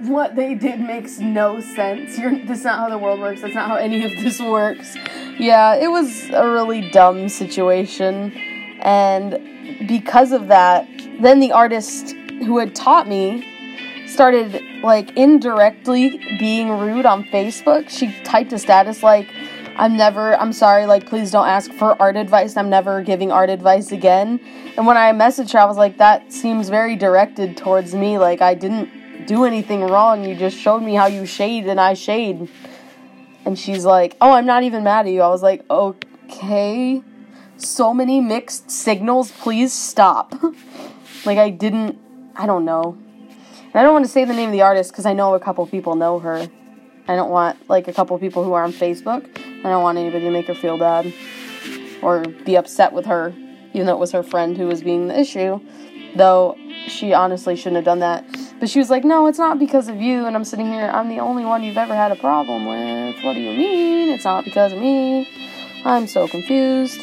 Speaker 1: What they did makes no sense. That's not how the world works. That's not how any of this works. Yeah, it was a really dumb situation. And because of that, then the artist who had taught me started, like, indirectly being rude on Facebook. She typed a status like, I'm sorry, like, please don't ask for art advice. I'm never giving art advice again. And when I messaged her, I was like, that seems very directed towards me. Like, I didn't do anything wrong. You just showed me how you shade, and I shade. And she's like, oh, I'm not even mad at you. I was like, okay. So many mixed signals, please stop. Like, I don't know. And I don't want to say the name of the artist because I know a couple people know her. I don't want, like, a couple people who are on Facebook. I don't want anybody to make her feel bad or be upset with her, even though it was her friend who was being the issue. Though, she honestly shouldn't have done that. But she was like, no, it's not because of you. And I'm sitting here, I'm the only one you've ever had a problem with. What do you mean? It's not because of me. I'm so confused.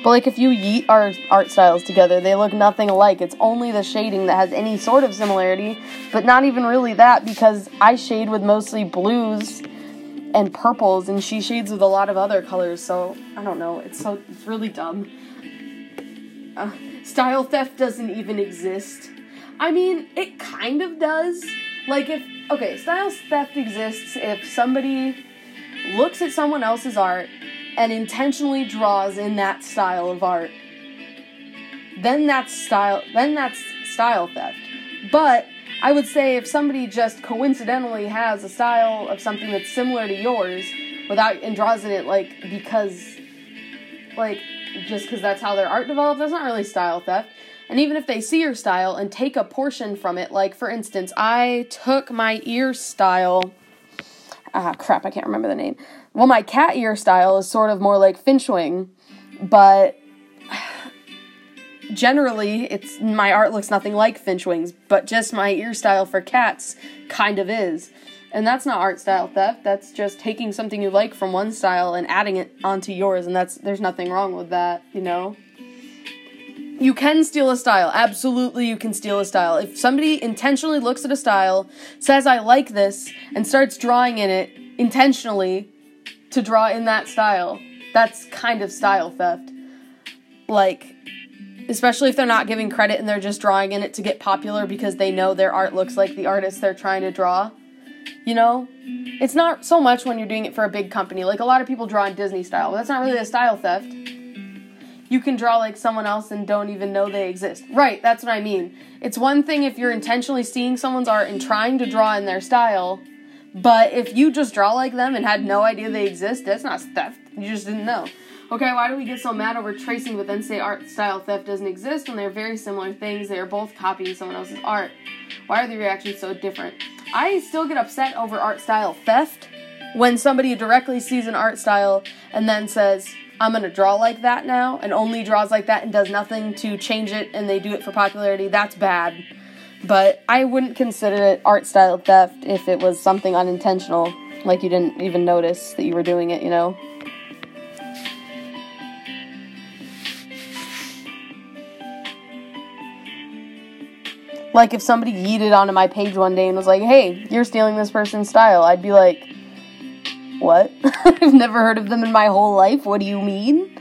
Speaker 1: But, like, if you yeet our art styles together, they look nothing alike. It's only the shading that has any sort of similarity, but not even really that, because I shade with mostly blues and purples, and she shades with a lot of other colors, so, I don't know, it's really dumb. Style theft doesn't even exist. I mean, it kind of does. Like, style theft exists if somebody looks at someone else's art and intentionally draws in that style of art. Then that's style theft. But I would say if somebody just coincidentally has a style of something that's similar to yours and draws in it just because that's how their art developed, that's not really style theft. And even if they see your style and take a portion from it, like for instance, I took my ear style, I can't remember the name. Well, my cat ear style is sort of more like Finchwing, but generally, my art looks nothing like Finchwing's, but just my ear style for cats kind of is. And that's not art style theft, that's just taking something you like from one style and adding it onto yours, and there's nothing wrong with that, you know? You can steal a style, absolutely you can steal a style. If somebody intentionally looks at a style, says I like this, and starts drawing in it intentionally to draw in that style, that's kind of style theft. Like, especially if they're not giving credit and they're just drawing in it to get popular because they know their art looks like the artist they're trying to draw. You know? It's not so much when you're doing it for a big company. Like, a lot of people draw in Disney style. But that's not really a style theft. You can draw like someone else and don't even know they exist. Right, that's what I mean. It's one thing if you're intentionally seeing someone's art and trying to draw in their style, but if you just draw like them and had no idea they exist, that's not theft. You just didn't know. Okay, why do we get so mad over tracing but then say art style theft doesn't exist when they're very similar things? They are both copying someone else's art. Why are the reactions so different? I still get upset over art style theft when somebody directly sees an art style and then says, I'm going to draw like that now, and only draws like that and does nothing to change it, and they do it for popularity. That's bad. But I wouldn't consider it art style theft if it was something unintentional, like you didn't even notice that you were doing it, you know? Like, if somebody yeeted onto my page one day and was like, hey, you're stealing this person's style, I'd be like, what? I've never heard of them in my whole life. What do you mean?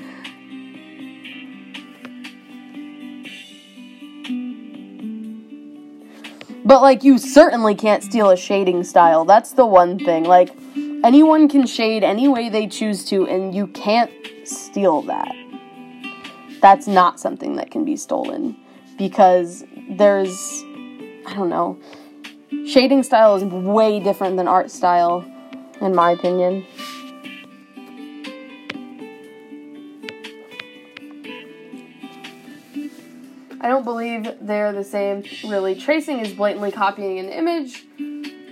Speaker 1: But, like, you certainly can't steal a shading style. That's the one thing. Like, anyone can shade any way they choose to, and you can't steal that. That's not something that can be stolen. Because there's, I don't know, shading style is way different than art style, in my opinion. I don't believe they're the same, really. Tracing is blatantly copying an image,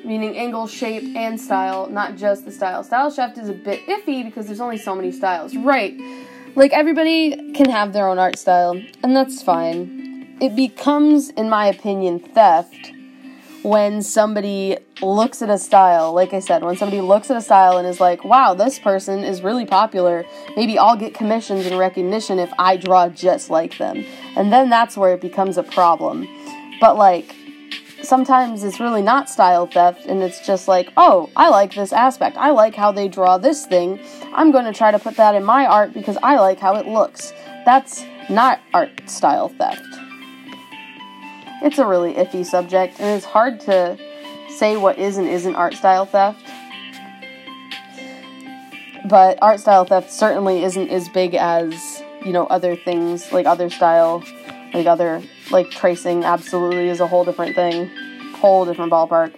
Speaker 1: meaning angle, shape, and style, not just the style. Style theft is a bit iffy because there's only so many styles. Right. Like, everybody can have their own art style, and that's fine. It becomes, in my opinion, theft when somebody looks at a style. Like I said, when somebody looks at a style and is like, wow, this person is really popular. Maybe I'll get commissions and recognition if I draw just like them. And then that's where it becomes a problem. But, like, sometimes it's really not style theft, and it's just like, oh, I like this aspect. I like how they draw this thing. I'm going to try to put that in my art because I like how it looks. That's not art style theft. It's a really iffy subject, and it's hard to say what is and isn't art style theft. But art style theft certainly isn't as big as, you know, other things, like other style, like tracing absolutely is a whole different thing, whole different ballpark.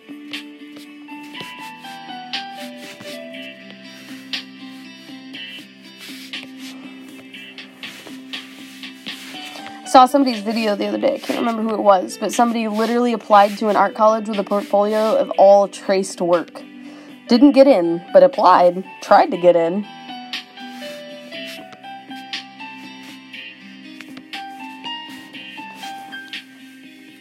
Speaker 1: Saw somebody's video the other day, I can't remember who it was, but somebody literally applied to an art college with a portfolio of all traced work. Didn't get in, but applied, tried to get in.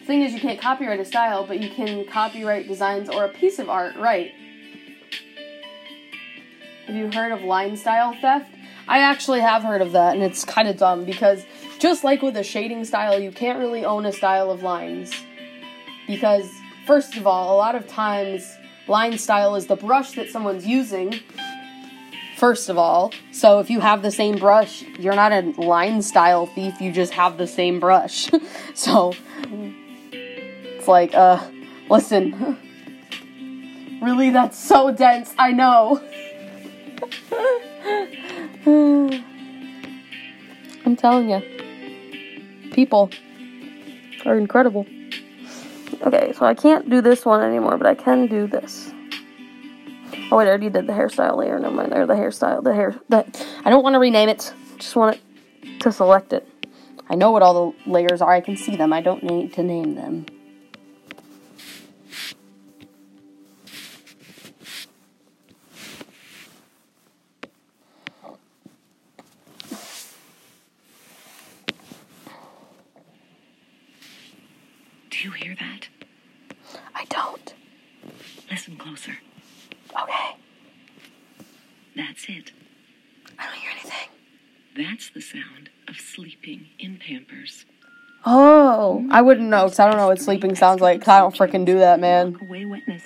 Speaker 1: The thing is, you can't copyright a style, but you can copyright designs or a piece of art, right? Have you heard of line style theft? I actually have heard of that, and it's kind of dumb, because just like with a shading style, you can't really own a style of lines. Because, first of all, a lot of times, line style is the brush that someone's using, first of all. So if you have the same brush, you're not a line style thief, you just have the same brush. So, it's like, listen. Really, that's so dense, I know. I'm telling you. People are incredible. Okay, so I can't do this one anymore, but I can do this. Oh wait, I already did the hairstyle layer. Never mind, or the hairstyle, I don't want to rename it. Just want it to select it. I know what all the layers are. I can see them. I don't need to name them.
Speaker 2: Do you hear that?
Speaker 1: I don't.
Speaker 2: Listen closer.
Speaker 1: Okay.
Speaker 2: That's it.
Speaker 1: I don't hear anything.
Speaker 2: That's the sound of sleeping in Pampers.
Speaker 1: Oh, I wouldn't know, because I don't know what sleeping sounds like, because I don't frickin' do that, man.
Speaker 2: Away wetness.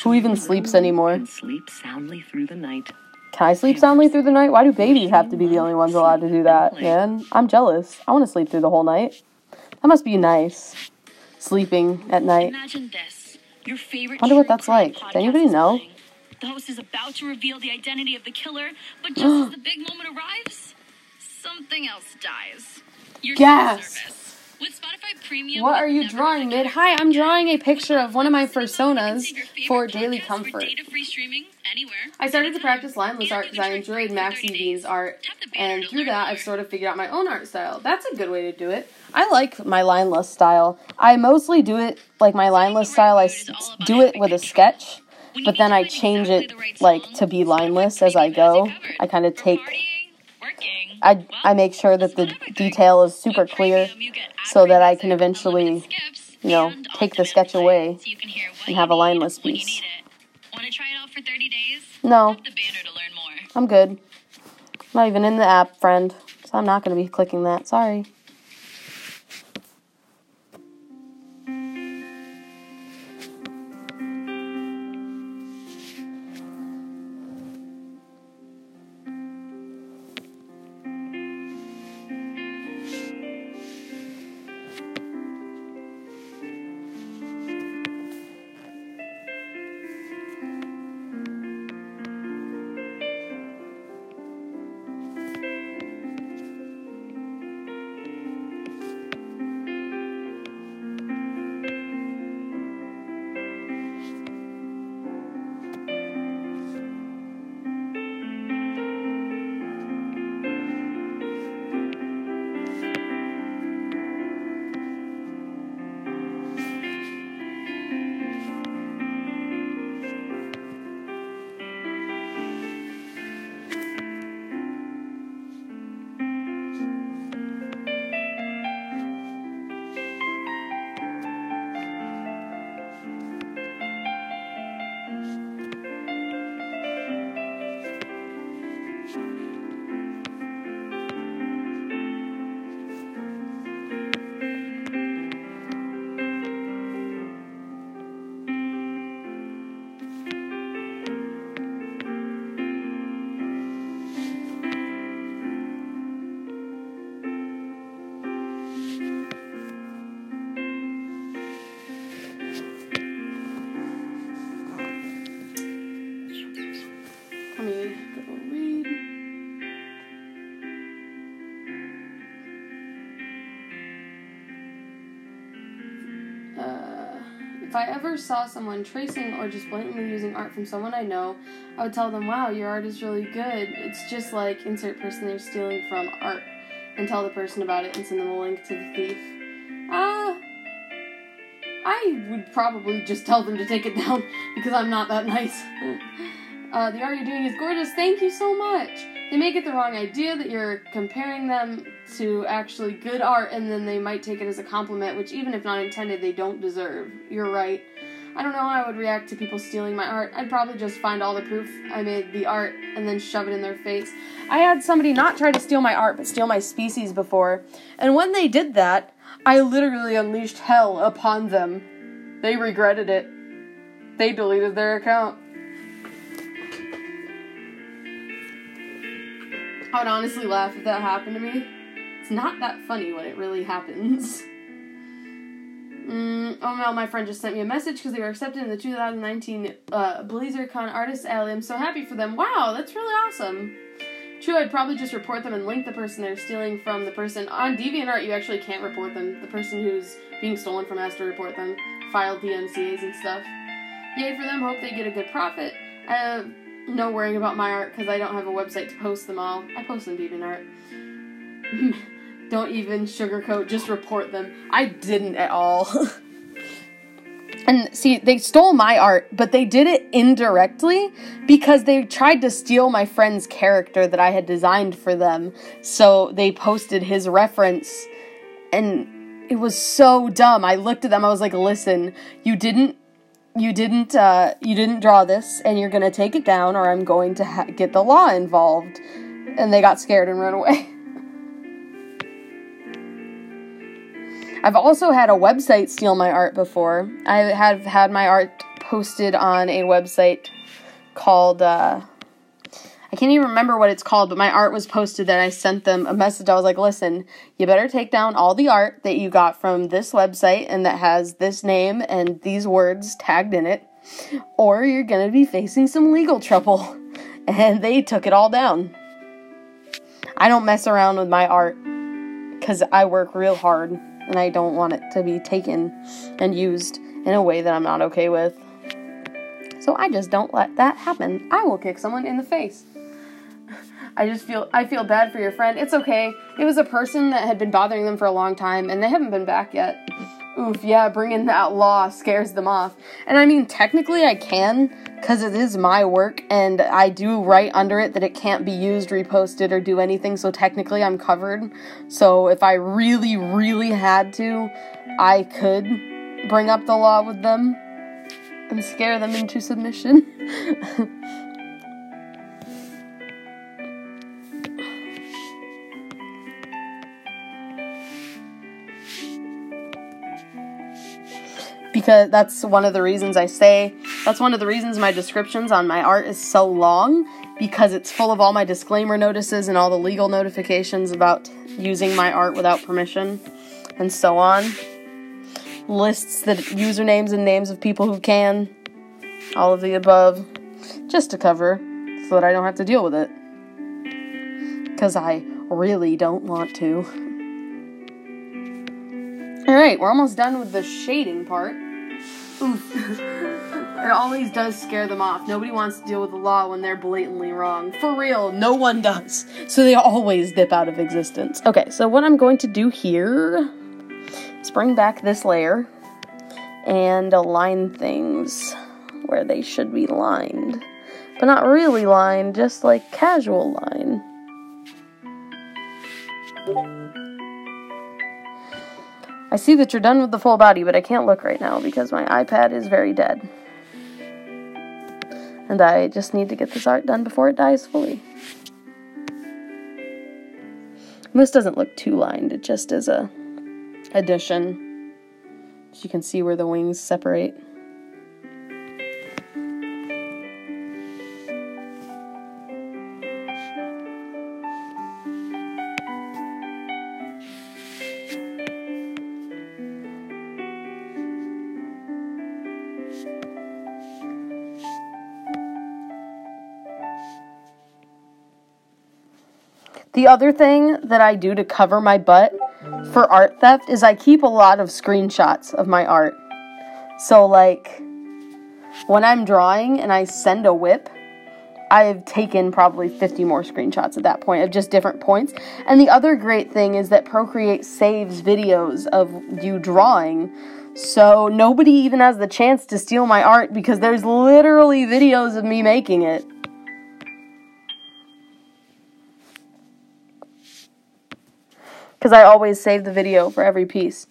Speaker 1: Who even sleeps anymore?
Speaker 2: And sleep soundly through the night.
Speaker 1: Can I sleep soundly through the night? Why do babies have to be the only ones allowed to do that, man? I'm jealous. I want to sleep through the whole night. That must be nice. Sleeping at night.
Speaker 7: Imagine this. Your favorite
Speaker 1: Wonder what
Speaker 7: true
Speaker 1: that's
Speaker 7: crime
Speaker 1: like. Does
Speaker 7: podcast
Speaker 1: anybody
Speaker 7: is
Speaker 1: know?
Speaker 7: playing. The host is about to reveal the identity of the killer, but just as the big moment arrives, something else dies. Your
Speaker 1: Yes.
Speaker 7: service. With Spotify Premium,
Speaker 1: What are you
Speaker 7: never
Speaker 1: drawing,
Speaker 7: forget
Speaker 1: Mid? Hi, I'm drawing a picture of one of my personas for daily comfort.
Speaker 7: Data-free streaming anywhere.
Speaker 1: I started to practice lineless art because I enjoyed Maxie Dean's art, and through that I've sort of figured out my own art style. That's a good way to do it. I like my lineless style. I mostly do it, like my lineless style, I do it with a sketch, but then I change it, like, to be lineless as I go. I kind of take, I make sure that the detail is super clear so that I can eventually, you know, take the sketch away and have a lineless piece.
Speaker 7: Want to try it out for 30 days?
Speaker 1: No,
Speaker 7: Tap the banner to learn more.
Speaker 1: I'm good. I'm not even in the app, friend, so I'm not going to be clicking that. Sorry. If I ever saw someone tracing or just blatantly using art from someone I know, I would tell them, wow, your art is really good. It's just like insert person they're stealing from art, and tell the person about it and send them a link to the thief. I would probably just tell them to take it down because I'm not that nice. The art you're doing is gorgeous. Thank you so much. They may get the wrong idea that you're comparing them to actually good art, and then they might take it as a compliment, which even if not intended, they don't deserve. You're right. I don't know how I would react to people stealing my art. I'd probably just find all the proof I made the art and then shove it in their face. I had somebody not try to steal my art, but steal my species before, and when they did that, I literally unleashed hell upon them. They regretted it. They deleted their account. I would honestly laugh if that happened to me. It's not that funny when it really happens. Oh no, my friend just sent me a message because they were accepted in the 2019 BlazerCon Artist Alley. I'm so happy for them. Wow, that's really awesome. True, I'd probably just report them and link the person they're stealing from the person. On DeviantArt, you actually can't report them. The person who's being stolen from has to report them. File DMCAs and stuff. Yay for them, hope they get a good profit. No worrying about my art because I don't have a website to post them all. I post on DeviantArt. Don't even sugarcoat, just report them. I didn't at all. And see, they stole my art, but they did it indirectly because they tried to steal my friend's character that I had designed for them. So they posted his reference, and it was so dumb. I looked at them, I was like, listen, you didn't draw this, and you're gonna take it down, or I'm going to get the law involved. And they got scared and ran away. I've also had a website steal my art before. I have had my art posted on a website called, I can't even remember what it's called, but my art was posted there. I sent them a message. I was like, listen, you better take down all the art that you got from this website and that has this name and these words tagged in it, or you're going to be facing some legal trouble. And they took it all down. I don't mess around with my art because I work real hard. And I don't want it to be taken and used in a way that I'm not okay with. So I just don't let that happen. I will kick someone in the face. I feel bad for your friend. It's okay. It was a person that had been bothering them for a long time, and they haven't been back yet. Oof, yeah, bringing that law scares them off. And I mean, technically I can, because it is my work, and I do write under it that it can't be used, reposted, or do anything, so technically I'm covered. So if I really, really had to, I could bring up the law with them and scare them into submission. Because that's one of the reasons that's one of the reasons my descriptions on my art is so long, because it's full of all my disclaimer notices and all the legal notifications about using my art without permission, and so on. Lists the usernames and names of people who can, all of the above, just to cover, so that I don't have to deal with it. Because I really don't want to. Alright, we're almost done with the shading part. Oof. It always does scare them off. Nobody wants to deal with the law when they're blatantly wrong. For real, no one does. So they always dip out of existence. Okay, so what I'm going to do here is bring back this layer and align things where they should be lined. But not really lined, just like casual line. I see that you're done with the full body, but I can't look right now because my iPad is very dead. And I just need to get this art done before it dies fully. This doesn't look too lined, it just is a addition. So you can see where the wings separate. The other thing that I do to cover my butt for art theft is I keep a lot of screenshots of my art. So, like, when I'm drawing and I send a whip, I've taken probably 50 more screenshots at that point of just different points. And the other great thing is that Procreate saves videos of you drawing, so nobody even has the chance to steal my art because there's literally videos of me making it. Because I always save the video for every piece.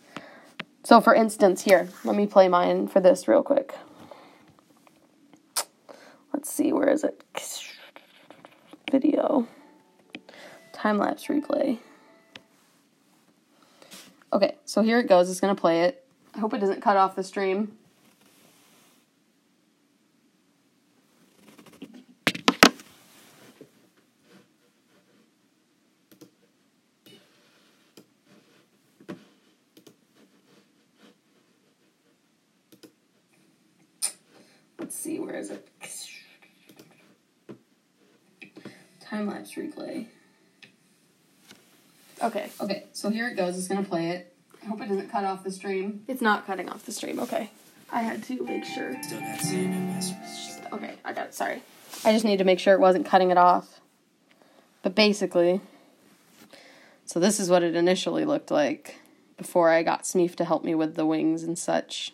Speaker 1: So for instance, here, let me play mine for this real quick. Let's see, where is it? Video. Time-lapse replay. Okay, so here it goes. It's going to play it. I hope it doesn't cut off the stream. let's see, where is it? Time-lapse replay. Okay, so here it goes. It's going to play it. I hope it doesn't cut off the stream. It's not cutting off the stream, okay. I had to make sure. Okay, I got it, sorry. I just need to make sure it wasn't cutting it off. But basically, so this is what it initially looked like before I got Smeef to help me with the wings and such.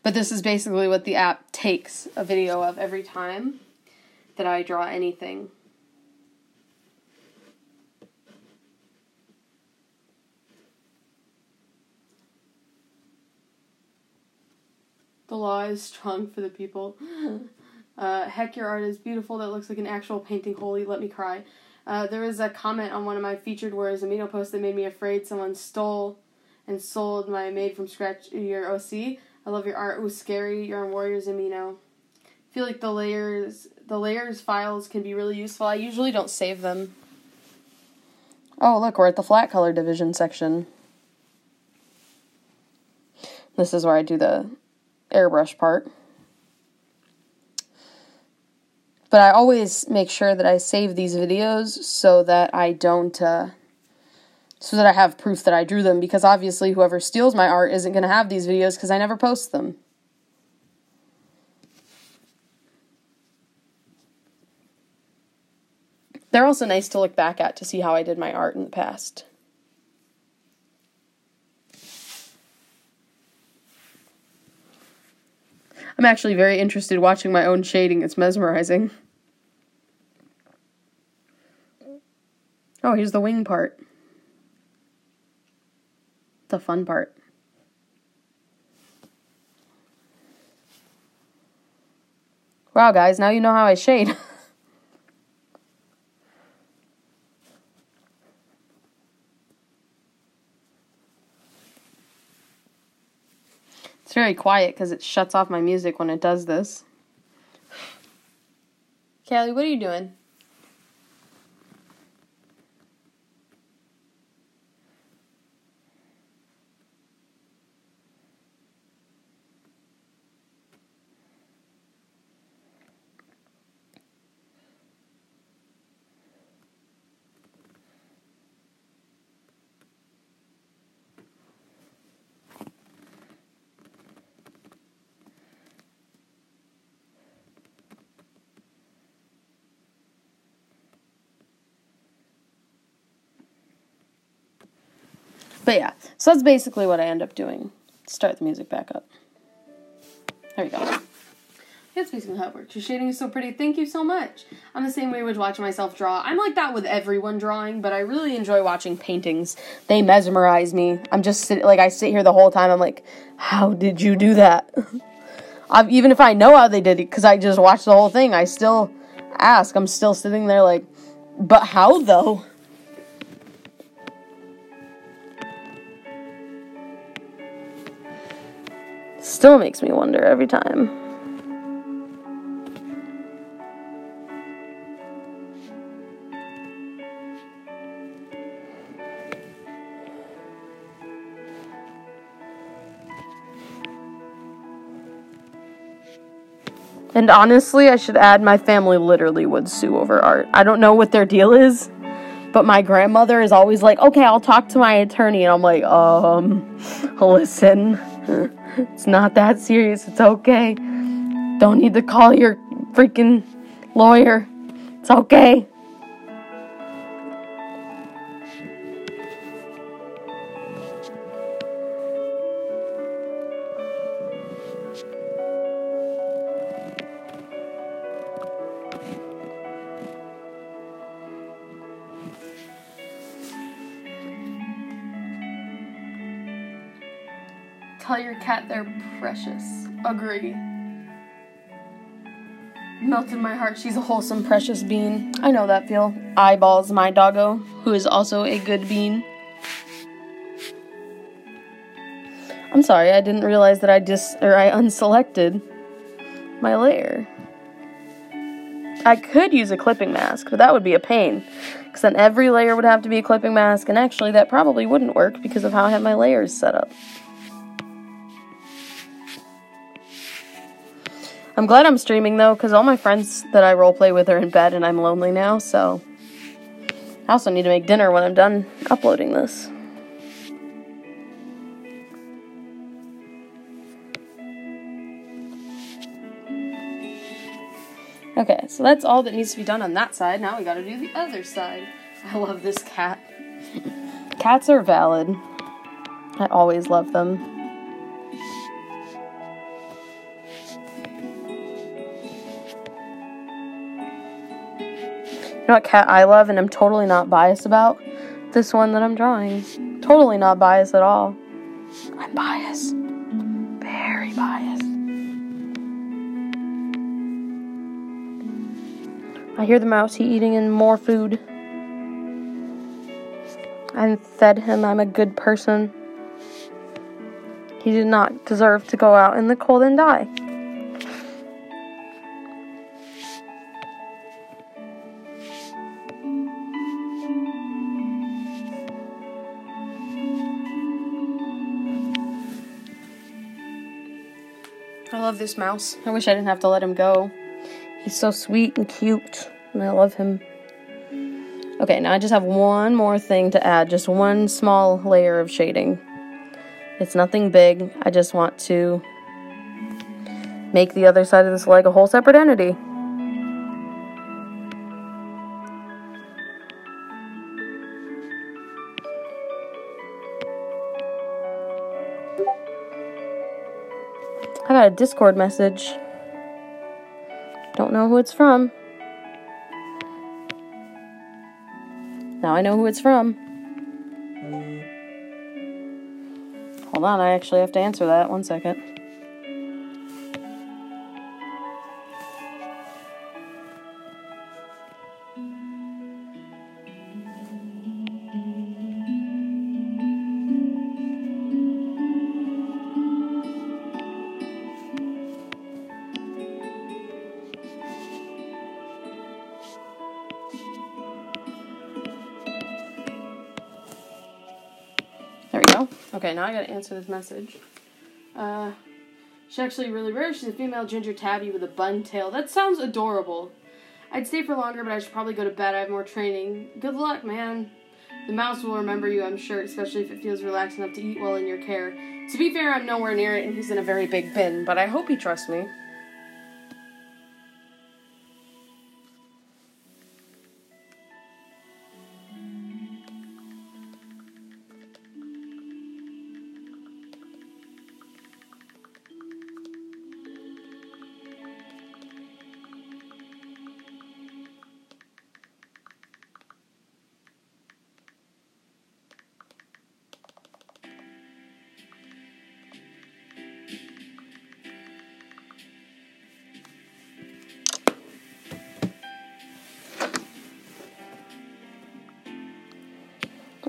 Speaker 1: But this is basically what the app takes a video of every time that I draw anything. The law is strong for the people. Heck, your art is beautiful. That looks like an actual painting. Holy, let me cry. There was a comment on one of my featured words, Amino posts, that made me afraid someone stole and sold my made from scratch your OC. I love your art. Ooh, scary. You're on Warriors Amino. I feel like the layers files can be really useful. I usually don't save them. Oh, look, we're at the flat color division section. This is where I do the airbrush part. But I always make sure that I save these videos so that I don't, so that I have proof that I drew them, because obviously whoever steals my art isn't going to have these videos because I never post them. They're also nice to look back at to see how I did my art in the past. I'm actually very interested watching my own shading. It's mesmerizing. Oh, here's the wing part. The fun part. Wow, guys, now you know how I shade. It's very quiet because it shuts off my music when it does this. Callie, what are you doing? But yeah, so that's basically what I end up doing. Start the music back up. There you go. That's basically how it works. Your shading is so pretty. Thank you so much. I'm the same way with watching myself draw. I'm like that with everyone drawing, but I really enjoy watching paintings. They mesmerize me. I'm just I sit here the whole time. I'm like, how did you do that? Even if I know how they did it, because I just watched the whole thing, I still ask. I'm still sitting there like, but how though? Still makes me wonder every time. And honestly, I should add, my family literally would sue over art. I don't know what their deal is, but my grandmother is always like, okay, I'll talk to my attorney. And I'm like, listen. It's not that serious. It's okay. Don't need to call your freaking lawyer. It's okay. Tell your cat they're precious. Agree. Melted my heart. She's a wholesome, precious bean. I know that feel. Eyeballs, my doggo, who is also a good bean. I'm sorry, I didn't realize that I unselected my layer. I could use a clipping mask, but that would be a pain. Because then every layer would have to be a clipping mask, and actually that probably wouldn't work because of how I have my layers set up. I'm glad I'm streaming, though, because all my friends that I roleplay with are in bed, and I'm lonely now, so... I also need to make dinner when I'm done uploading this. Okay, so that's all that needs to be done on that side. Now we gotta do the other side. I love this cat. Cats are valid. I always love them. You know what cat I love and I'm totally not biased about? This one that I'm drawing. Totally not biased at all. I'm biased. Very biased. I hear the mouse. He's eating in more food. I fed him. I'm a good person. He did not deserve to go out in the cold and die. I love this mouse. I wish I didn't have to let him go. He's so sweet and cute, and I love him. Okay, now I just have one more thing to add, just one small layer of shading. It's nothing big. I just want to make the other side of this leg a whole separate entity. I got a Discord message. Don't know who it's from. Now I know who it's from. Hold on, I actually have to answer that. 1 second. There we go. Okay, now I gotta answer this message. She's actually really rare. She's a female ginger tabby with a bun tail. That sounds adorable. I'd stay for longer, but I should probably go to bed. I have more training. Good luck, man. The mouse will remember you, I'm sure, especially if it feels relaxed enough to eat while in your care. To be fair, I'm nowhere near it, and he's in a very big bin, but I hope he trusts me.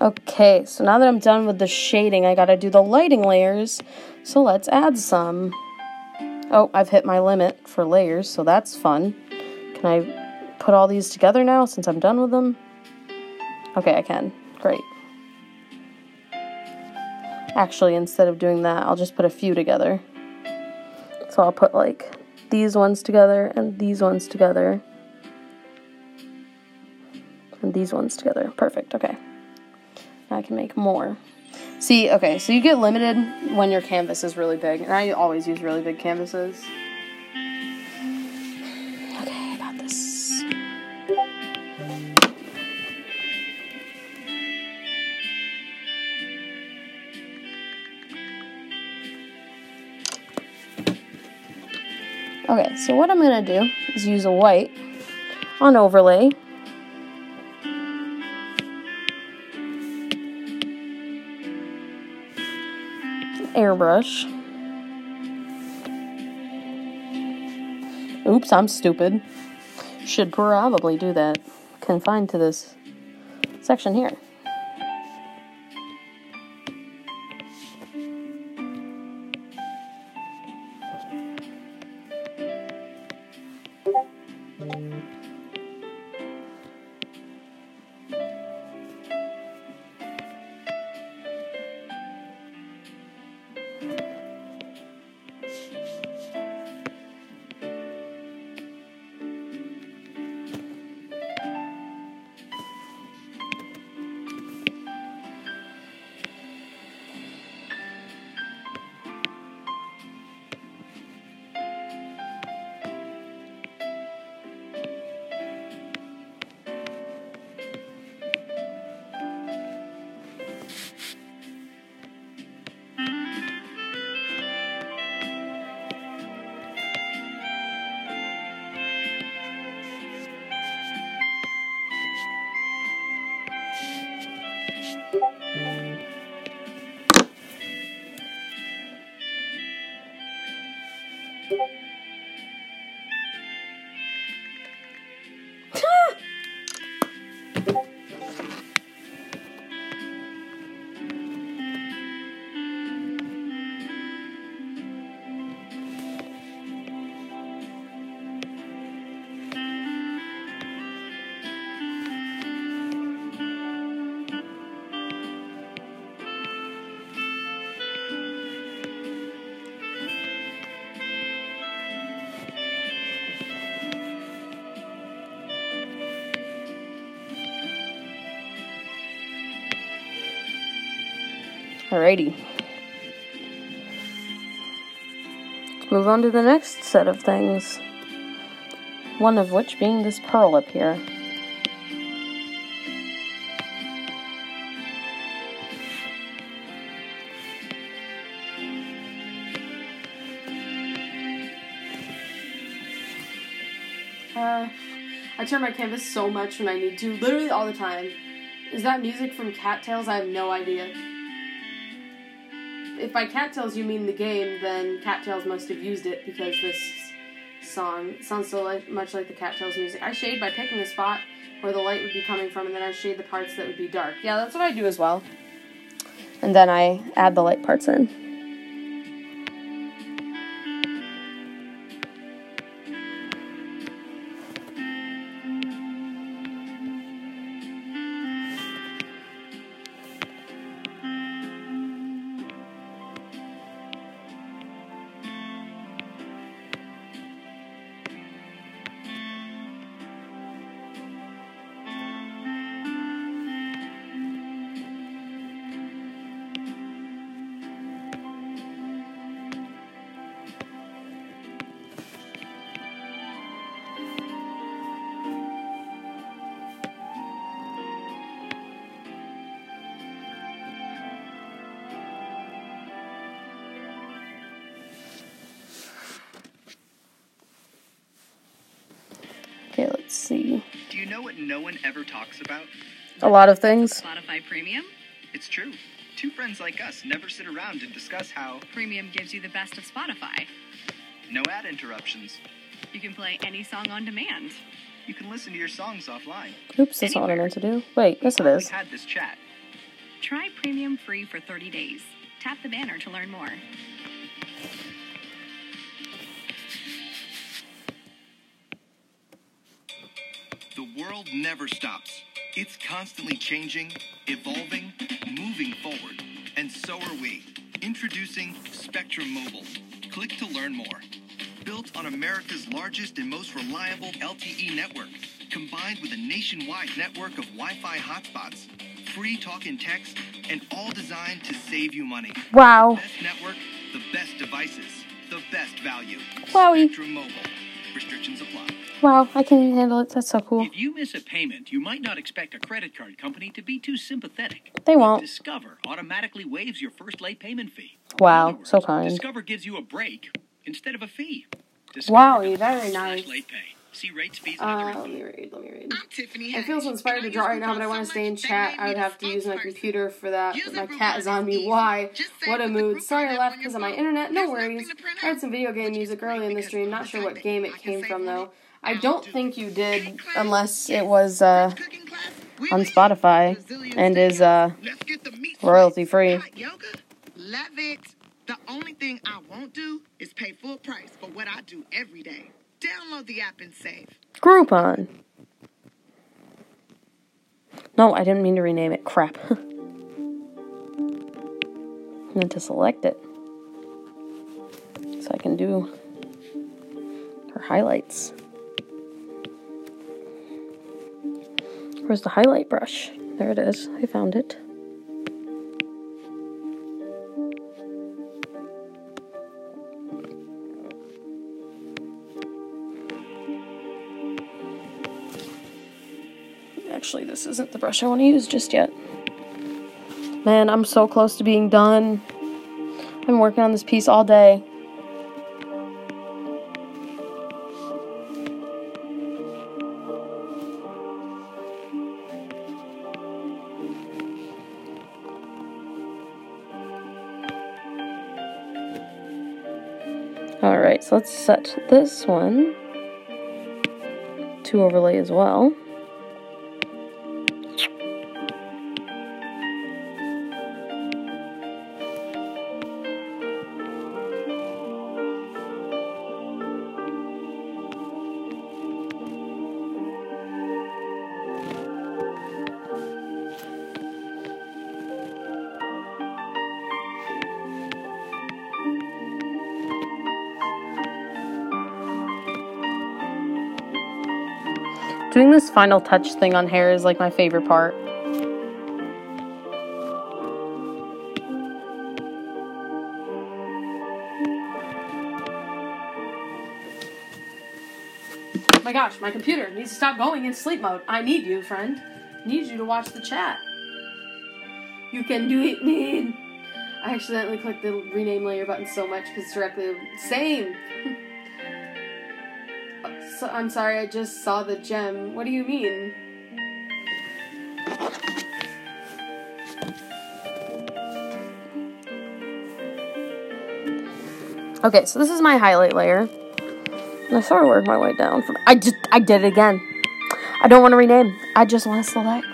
Speaker 1: Okay, so now that I'm done with the shading, I gotta do the lighting layers. So let's add some. Oh, I've hit my limit for layers, so that's fun. Can I put all these together now since I'm done with them? Okay, I can. Great. Actually, instead of doing that, I'll just put a few together. So I'll put like these ones together and these ones together. And these ones together. Perfect, okay. I can make more. See, okay, so you get limited when your canvas is really big. And I always use really big canvases. Okay, I got this. Okay, so what I'm going to do is use a white on overlay. Airbrush. Oops, I'm stupid. Should probably do that. Confined to this section here. Alrighty. Let's move on to the next set of things. One of which being this pearl up here. I turn my canvas so much when I need to, literally all the time. Is that music from Cattails? I have no idea. If by Cattails you mean the game, then Cattails must have used it because this song sounds so much like the Cattails music. I shade by picking a spot where the light would be coming from, and then I shade the parts that would be dark. Yeah, that's what I do as well. And then I add the light parts in. Okay, let's see.
Speaker 5: Do you know what no one ever talks about?
Speaker 1: A lot of things.
Speaker 4: Spotify Premium?
Speaker 5: It's true. Two friends like us never sit around and discuss how
Speaker 4: Premium gives you the best of Spotify.
Speaker 5: no ad interruptions.
Speaker 4: You can play any song on demand.
Speaker 5: You can listen to your songs offline.
Speaker 1: Oops, that's not what I meant to do. Wait, yes it is.
Speaker 5: We had this chat.
Speaker 4: Try Premium free for 30 days. Tap the banner to learn more.
Speaker 6: The world never stops. It's constantly changing, evolving, moving forward. And so are we. Introducing Spectrum Mobile. Click to learn more. Built on America's largest and most reliable LTE network, combined with a nationwide network of Wi-Fi hotspots, free talk and text, and all designed to save you money.
Speaker 1: Wow.
Speaker 6: Best network, the best devices, the best value.
Speaker 1: Wowie.
Speaker 6: Spectrum Mobile. Restrictions apply.
Speaker 1: Wow, I can handle it. That's so cool.
Speaker 8: If you miss a payment, you might not expect a credit card company to be too sympathetic.
Speaker 1: They won't.
Speaker 8: Discover automatically waives your first late payment fee.
Speaker 1: Wow,
Speaker 8: In other
Speaker 1: so
Speaker 8: words,
Speaker 1: kind.
Speaker 8: Discover gives you a break instead of a fee. Discover
Speaker 1: Wowie, very nice.
Speaker 8: Late pay. See rates, fees, and other
Speaker 1: Let me read.
Speaker 9: I'm Tiffany.
Speaker 1: I feel so inspired to draw right now, but I want to stay in chat. I would have to use my computer for that, but my cat is on me. Why? What a mood. Sorry I left because of my internet. No worries. I heard some video game music early in the stream. Not sure what game it came from, though. I don't think you did, unless it was on Spotify and is royalty-free.
Speaker 9: Love it. The only thing I won't do is pay full price for what I do every day. Download the app and save.
Speaker 1: Groupon. No, I didn't mean to rename it. Crap. I meant to select it. So I can do her highlights. Where's the highlight brush? There it is. I found it. Actually, this isn't the brush I want to use just yet. Man, I'm so close to being done. I've been working on this piece all day. Alrighty. Alright, so let's set this one to overlay as well. Doing this final touch thing on hair is like my favorite part. Oh my gosh, my computer needs to stop going in sleep mode. I need you, friend. I need you to watch the chat. You can do it, man. I accidentally clicked the rename layer button so much because it's directly same. So, I'm sorry, I just saw the gem. What do you mean? Okay, so this is my highlight layer. And I sort of work my way down from... I did it again. I don't want to rename. I just want to select.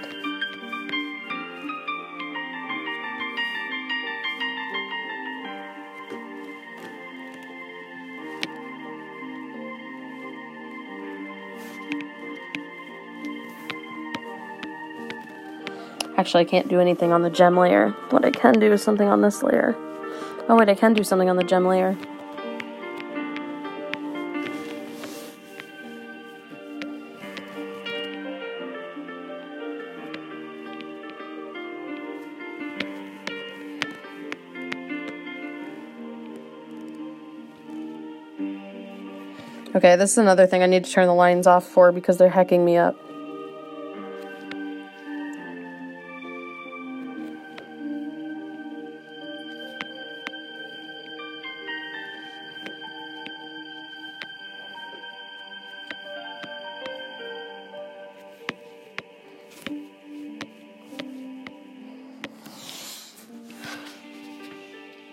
Speaker 1: Actually, I can't do anything on the gem layer. What I can do is something on this layer. Oh wait, I can do something on the gem layer. Okay, this is another thing I need to turn the lines off for because they're hecking me up.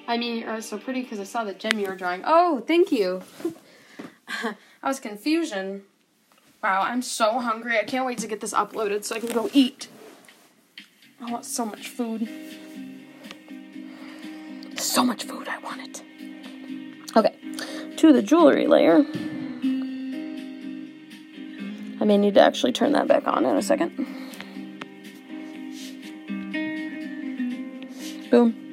Speaker 1: I mean, you're so pretty because I saw the gem you were drawing. Oh, thank you. I was confusion. Wow, I'm so hungry. I can't wait to get this uploaded so I can go eat. I want so much food. So much food, I want it. Okay, to the jewelry layer. I may need to actually turn that back on in a second. Boom.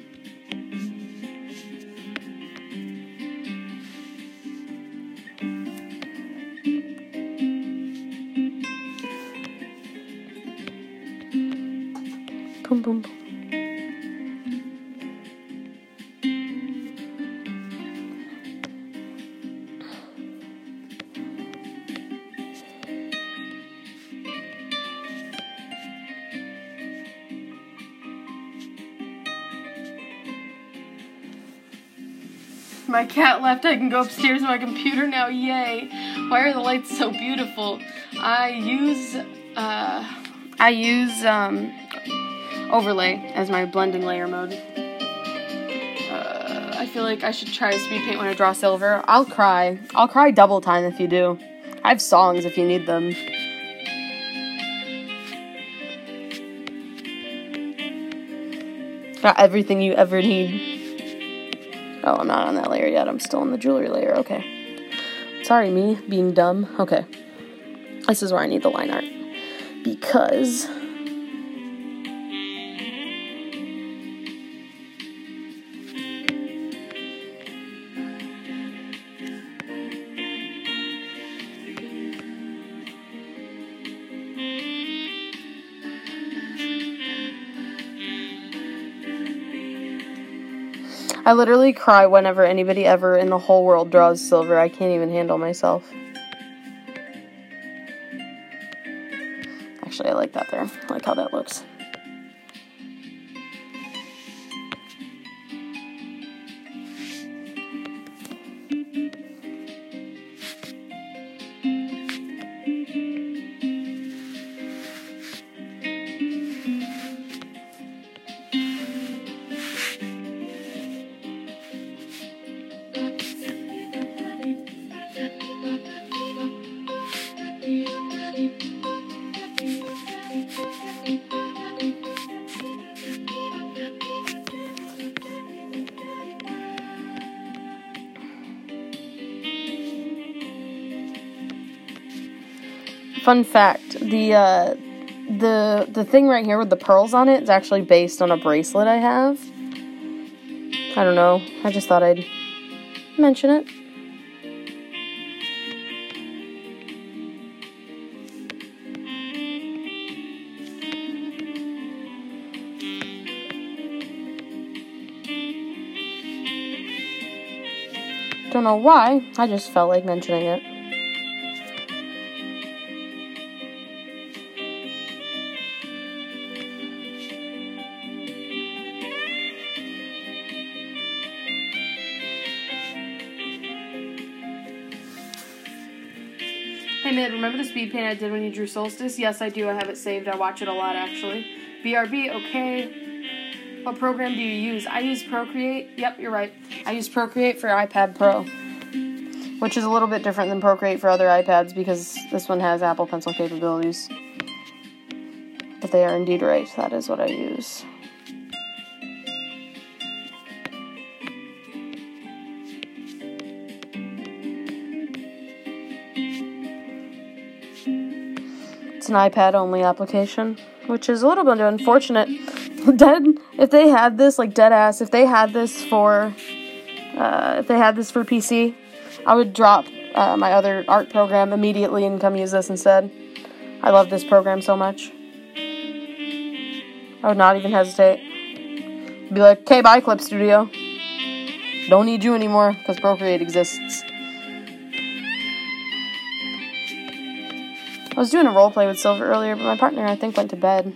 Speaker 1: Boom, boom, boom. My cat left. I can go upstairs to my computer now. Yay. Why are the lights so beautiful? I use overlay as my blending layer mode. I feel like I should try speed paint when I draw silver. I'll cry. I'll cry double time if you do. I have songs if you need them. Got everything you ever need. Oh, I'm not on that layer yet. I'm still on the jewelry layer. Okay. Sorry, me being dumb. Okay. This is where I need the line art. Because... I literally cry whenever anybody ever in the whole world draws silver. I can't even handle myself. Actually, I like that there. I like how that looks. Fun fact, the thing right here with the pearls on it is actually based on a bracelet I have. I don't know. I just thought I'd mention it. Don't know why, I just felt like mentioning it. Hey Mid, remember the speed paint I did when you drew Solstice? Yes, I do. I have it saved. I watch it a lot, actually. BRB, okay. What program do you use? I use Procreate. Yep, you're right. I use Procreate for iPad Pro, which is a little bit different than Procreate for other iPads because this one has Apple Pencil capabilities. But they are indeed right. That is what I use. It's an iPad-only application, which is a little bit unfortunate. If they had this, like deadass, if they had this for PC, I would drop my other art program immediately and come use this instead. I love this program so much. I would not even hesitate. Be like, okay, bye, Clip Studio. Don't need you anymore, because Procreate exists. I was doing a roleplay with Silver earlier, but my partner, I think, went to bed.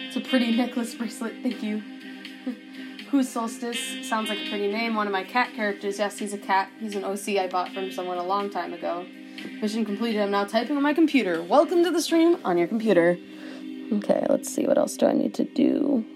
Speaker 1: It's a pretty necklace bracelet, thank you. Who's Solstice? Sounds like a pretty name. One of my cat characters. Yes, he's a cat. He's an OC I bought from someone a long time ago. Mission completed. I'm now typing on my computer. Welcome to the stream on your computer. Okay, let's see. What else do I need to do?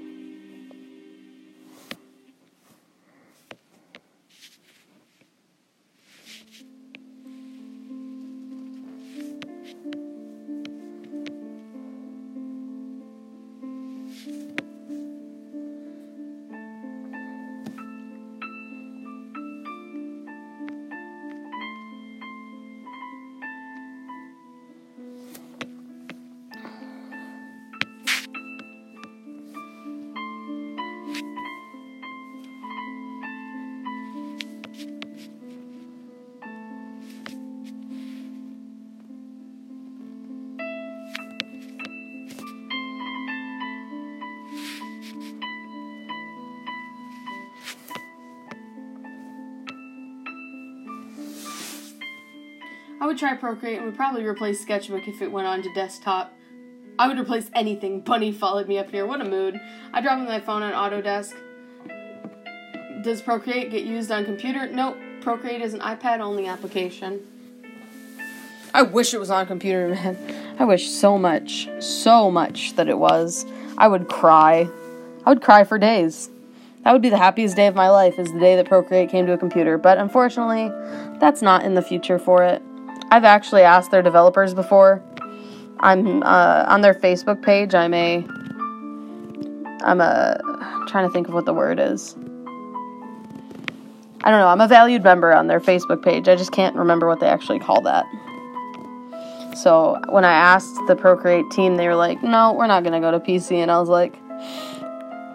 Speaker 1: I would try Procreate and would probably replace Sketchbook if it went on to desktop. I would replace anything. Bunny followed me up here. What a mood. I dropped my phone on Autodesk. Does Procreate get used on computer? Nope. Procreate is an iPad-only application. I wish it was on a computer, man. I wish so much that it was. I would cry. I would cry for days. That would be the happiest day of my life, is the day that Procreate came to a computer. But unfortunately, that's not in the future for it. I've actually asked their developers before. I'm on their Facebook page. I'm trying to think of what the word is. I don't know. I'm a valued member on their Facebook page. I just can't remember what they actually call that. So when I asked the Procreate team, they were like, no, we're not going to go to PC. And I was like,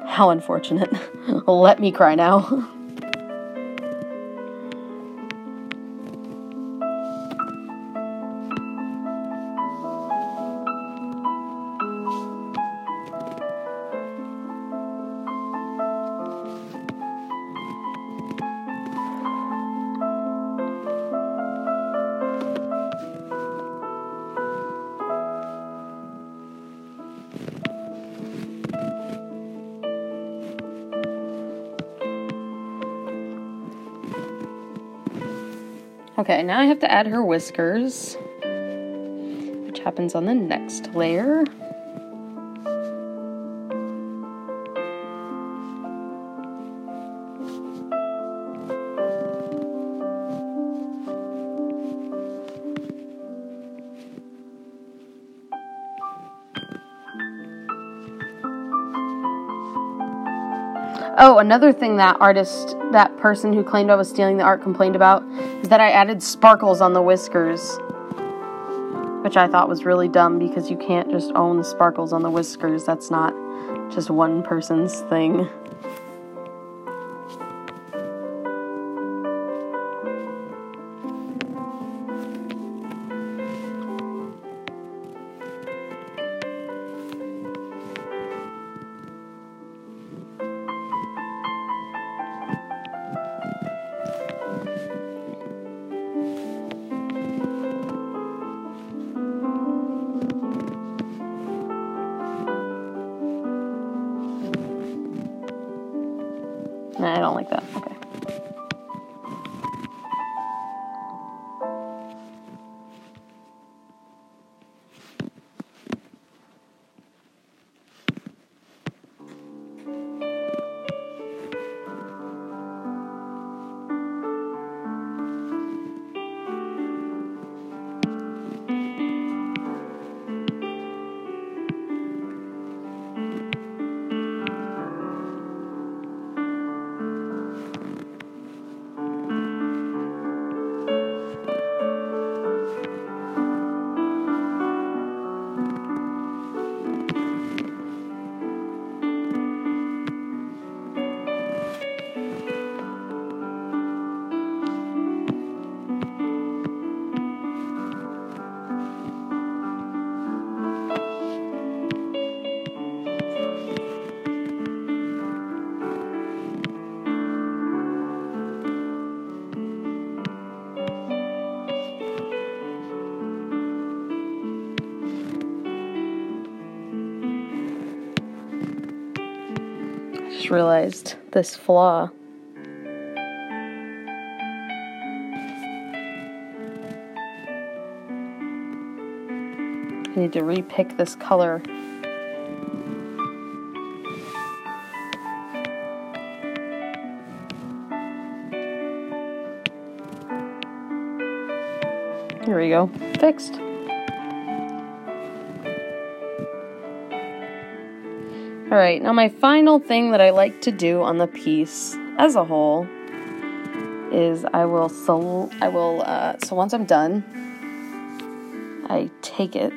Speaker 1: how unfortunate. Let me cry now. Okay, now I have to add her whiskers, which happens on the next layer. Oh, another thing that person who claimed I was stealing the art complained about is that I added sparkles on the whiskers, which I thought was really dumb because you can't just own sparkles on the whiskers. That's not just one person's thing. Nah, I don't like that. Okay. Realized this flaw. I need to repick this color. Here we go. Fixed. Alright, now my final thing that I like to do on the piece as a whole is so once I'm done, I take it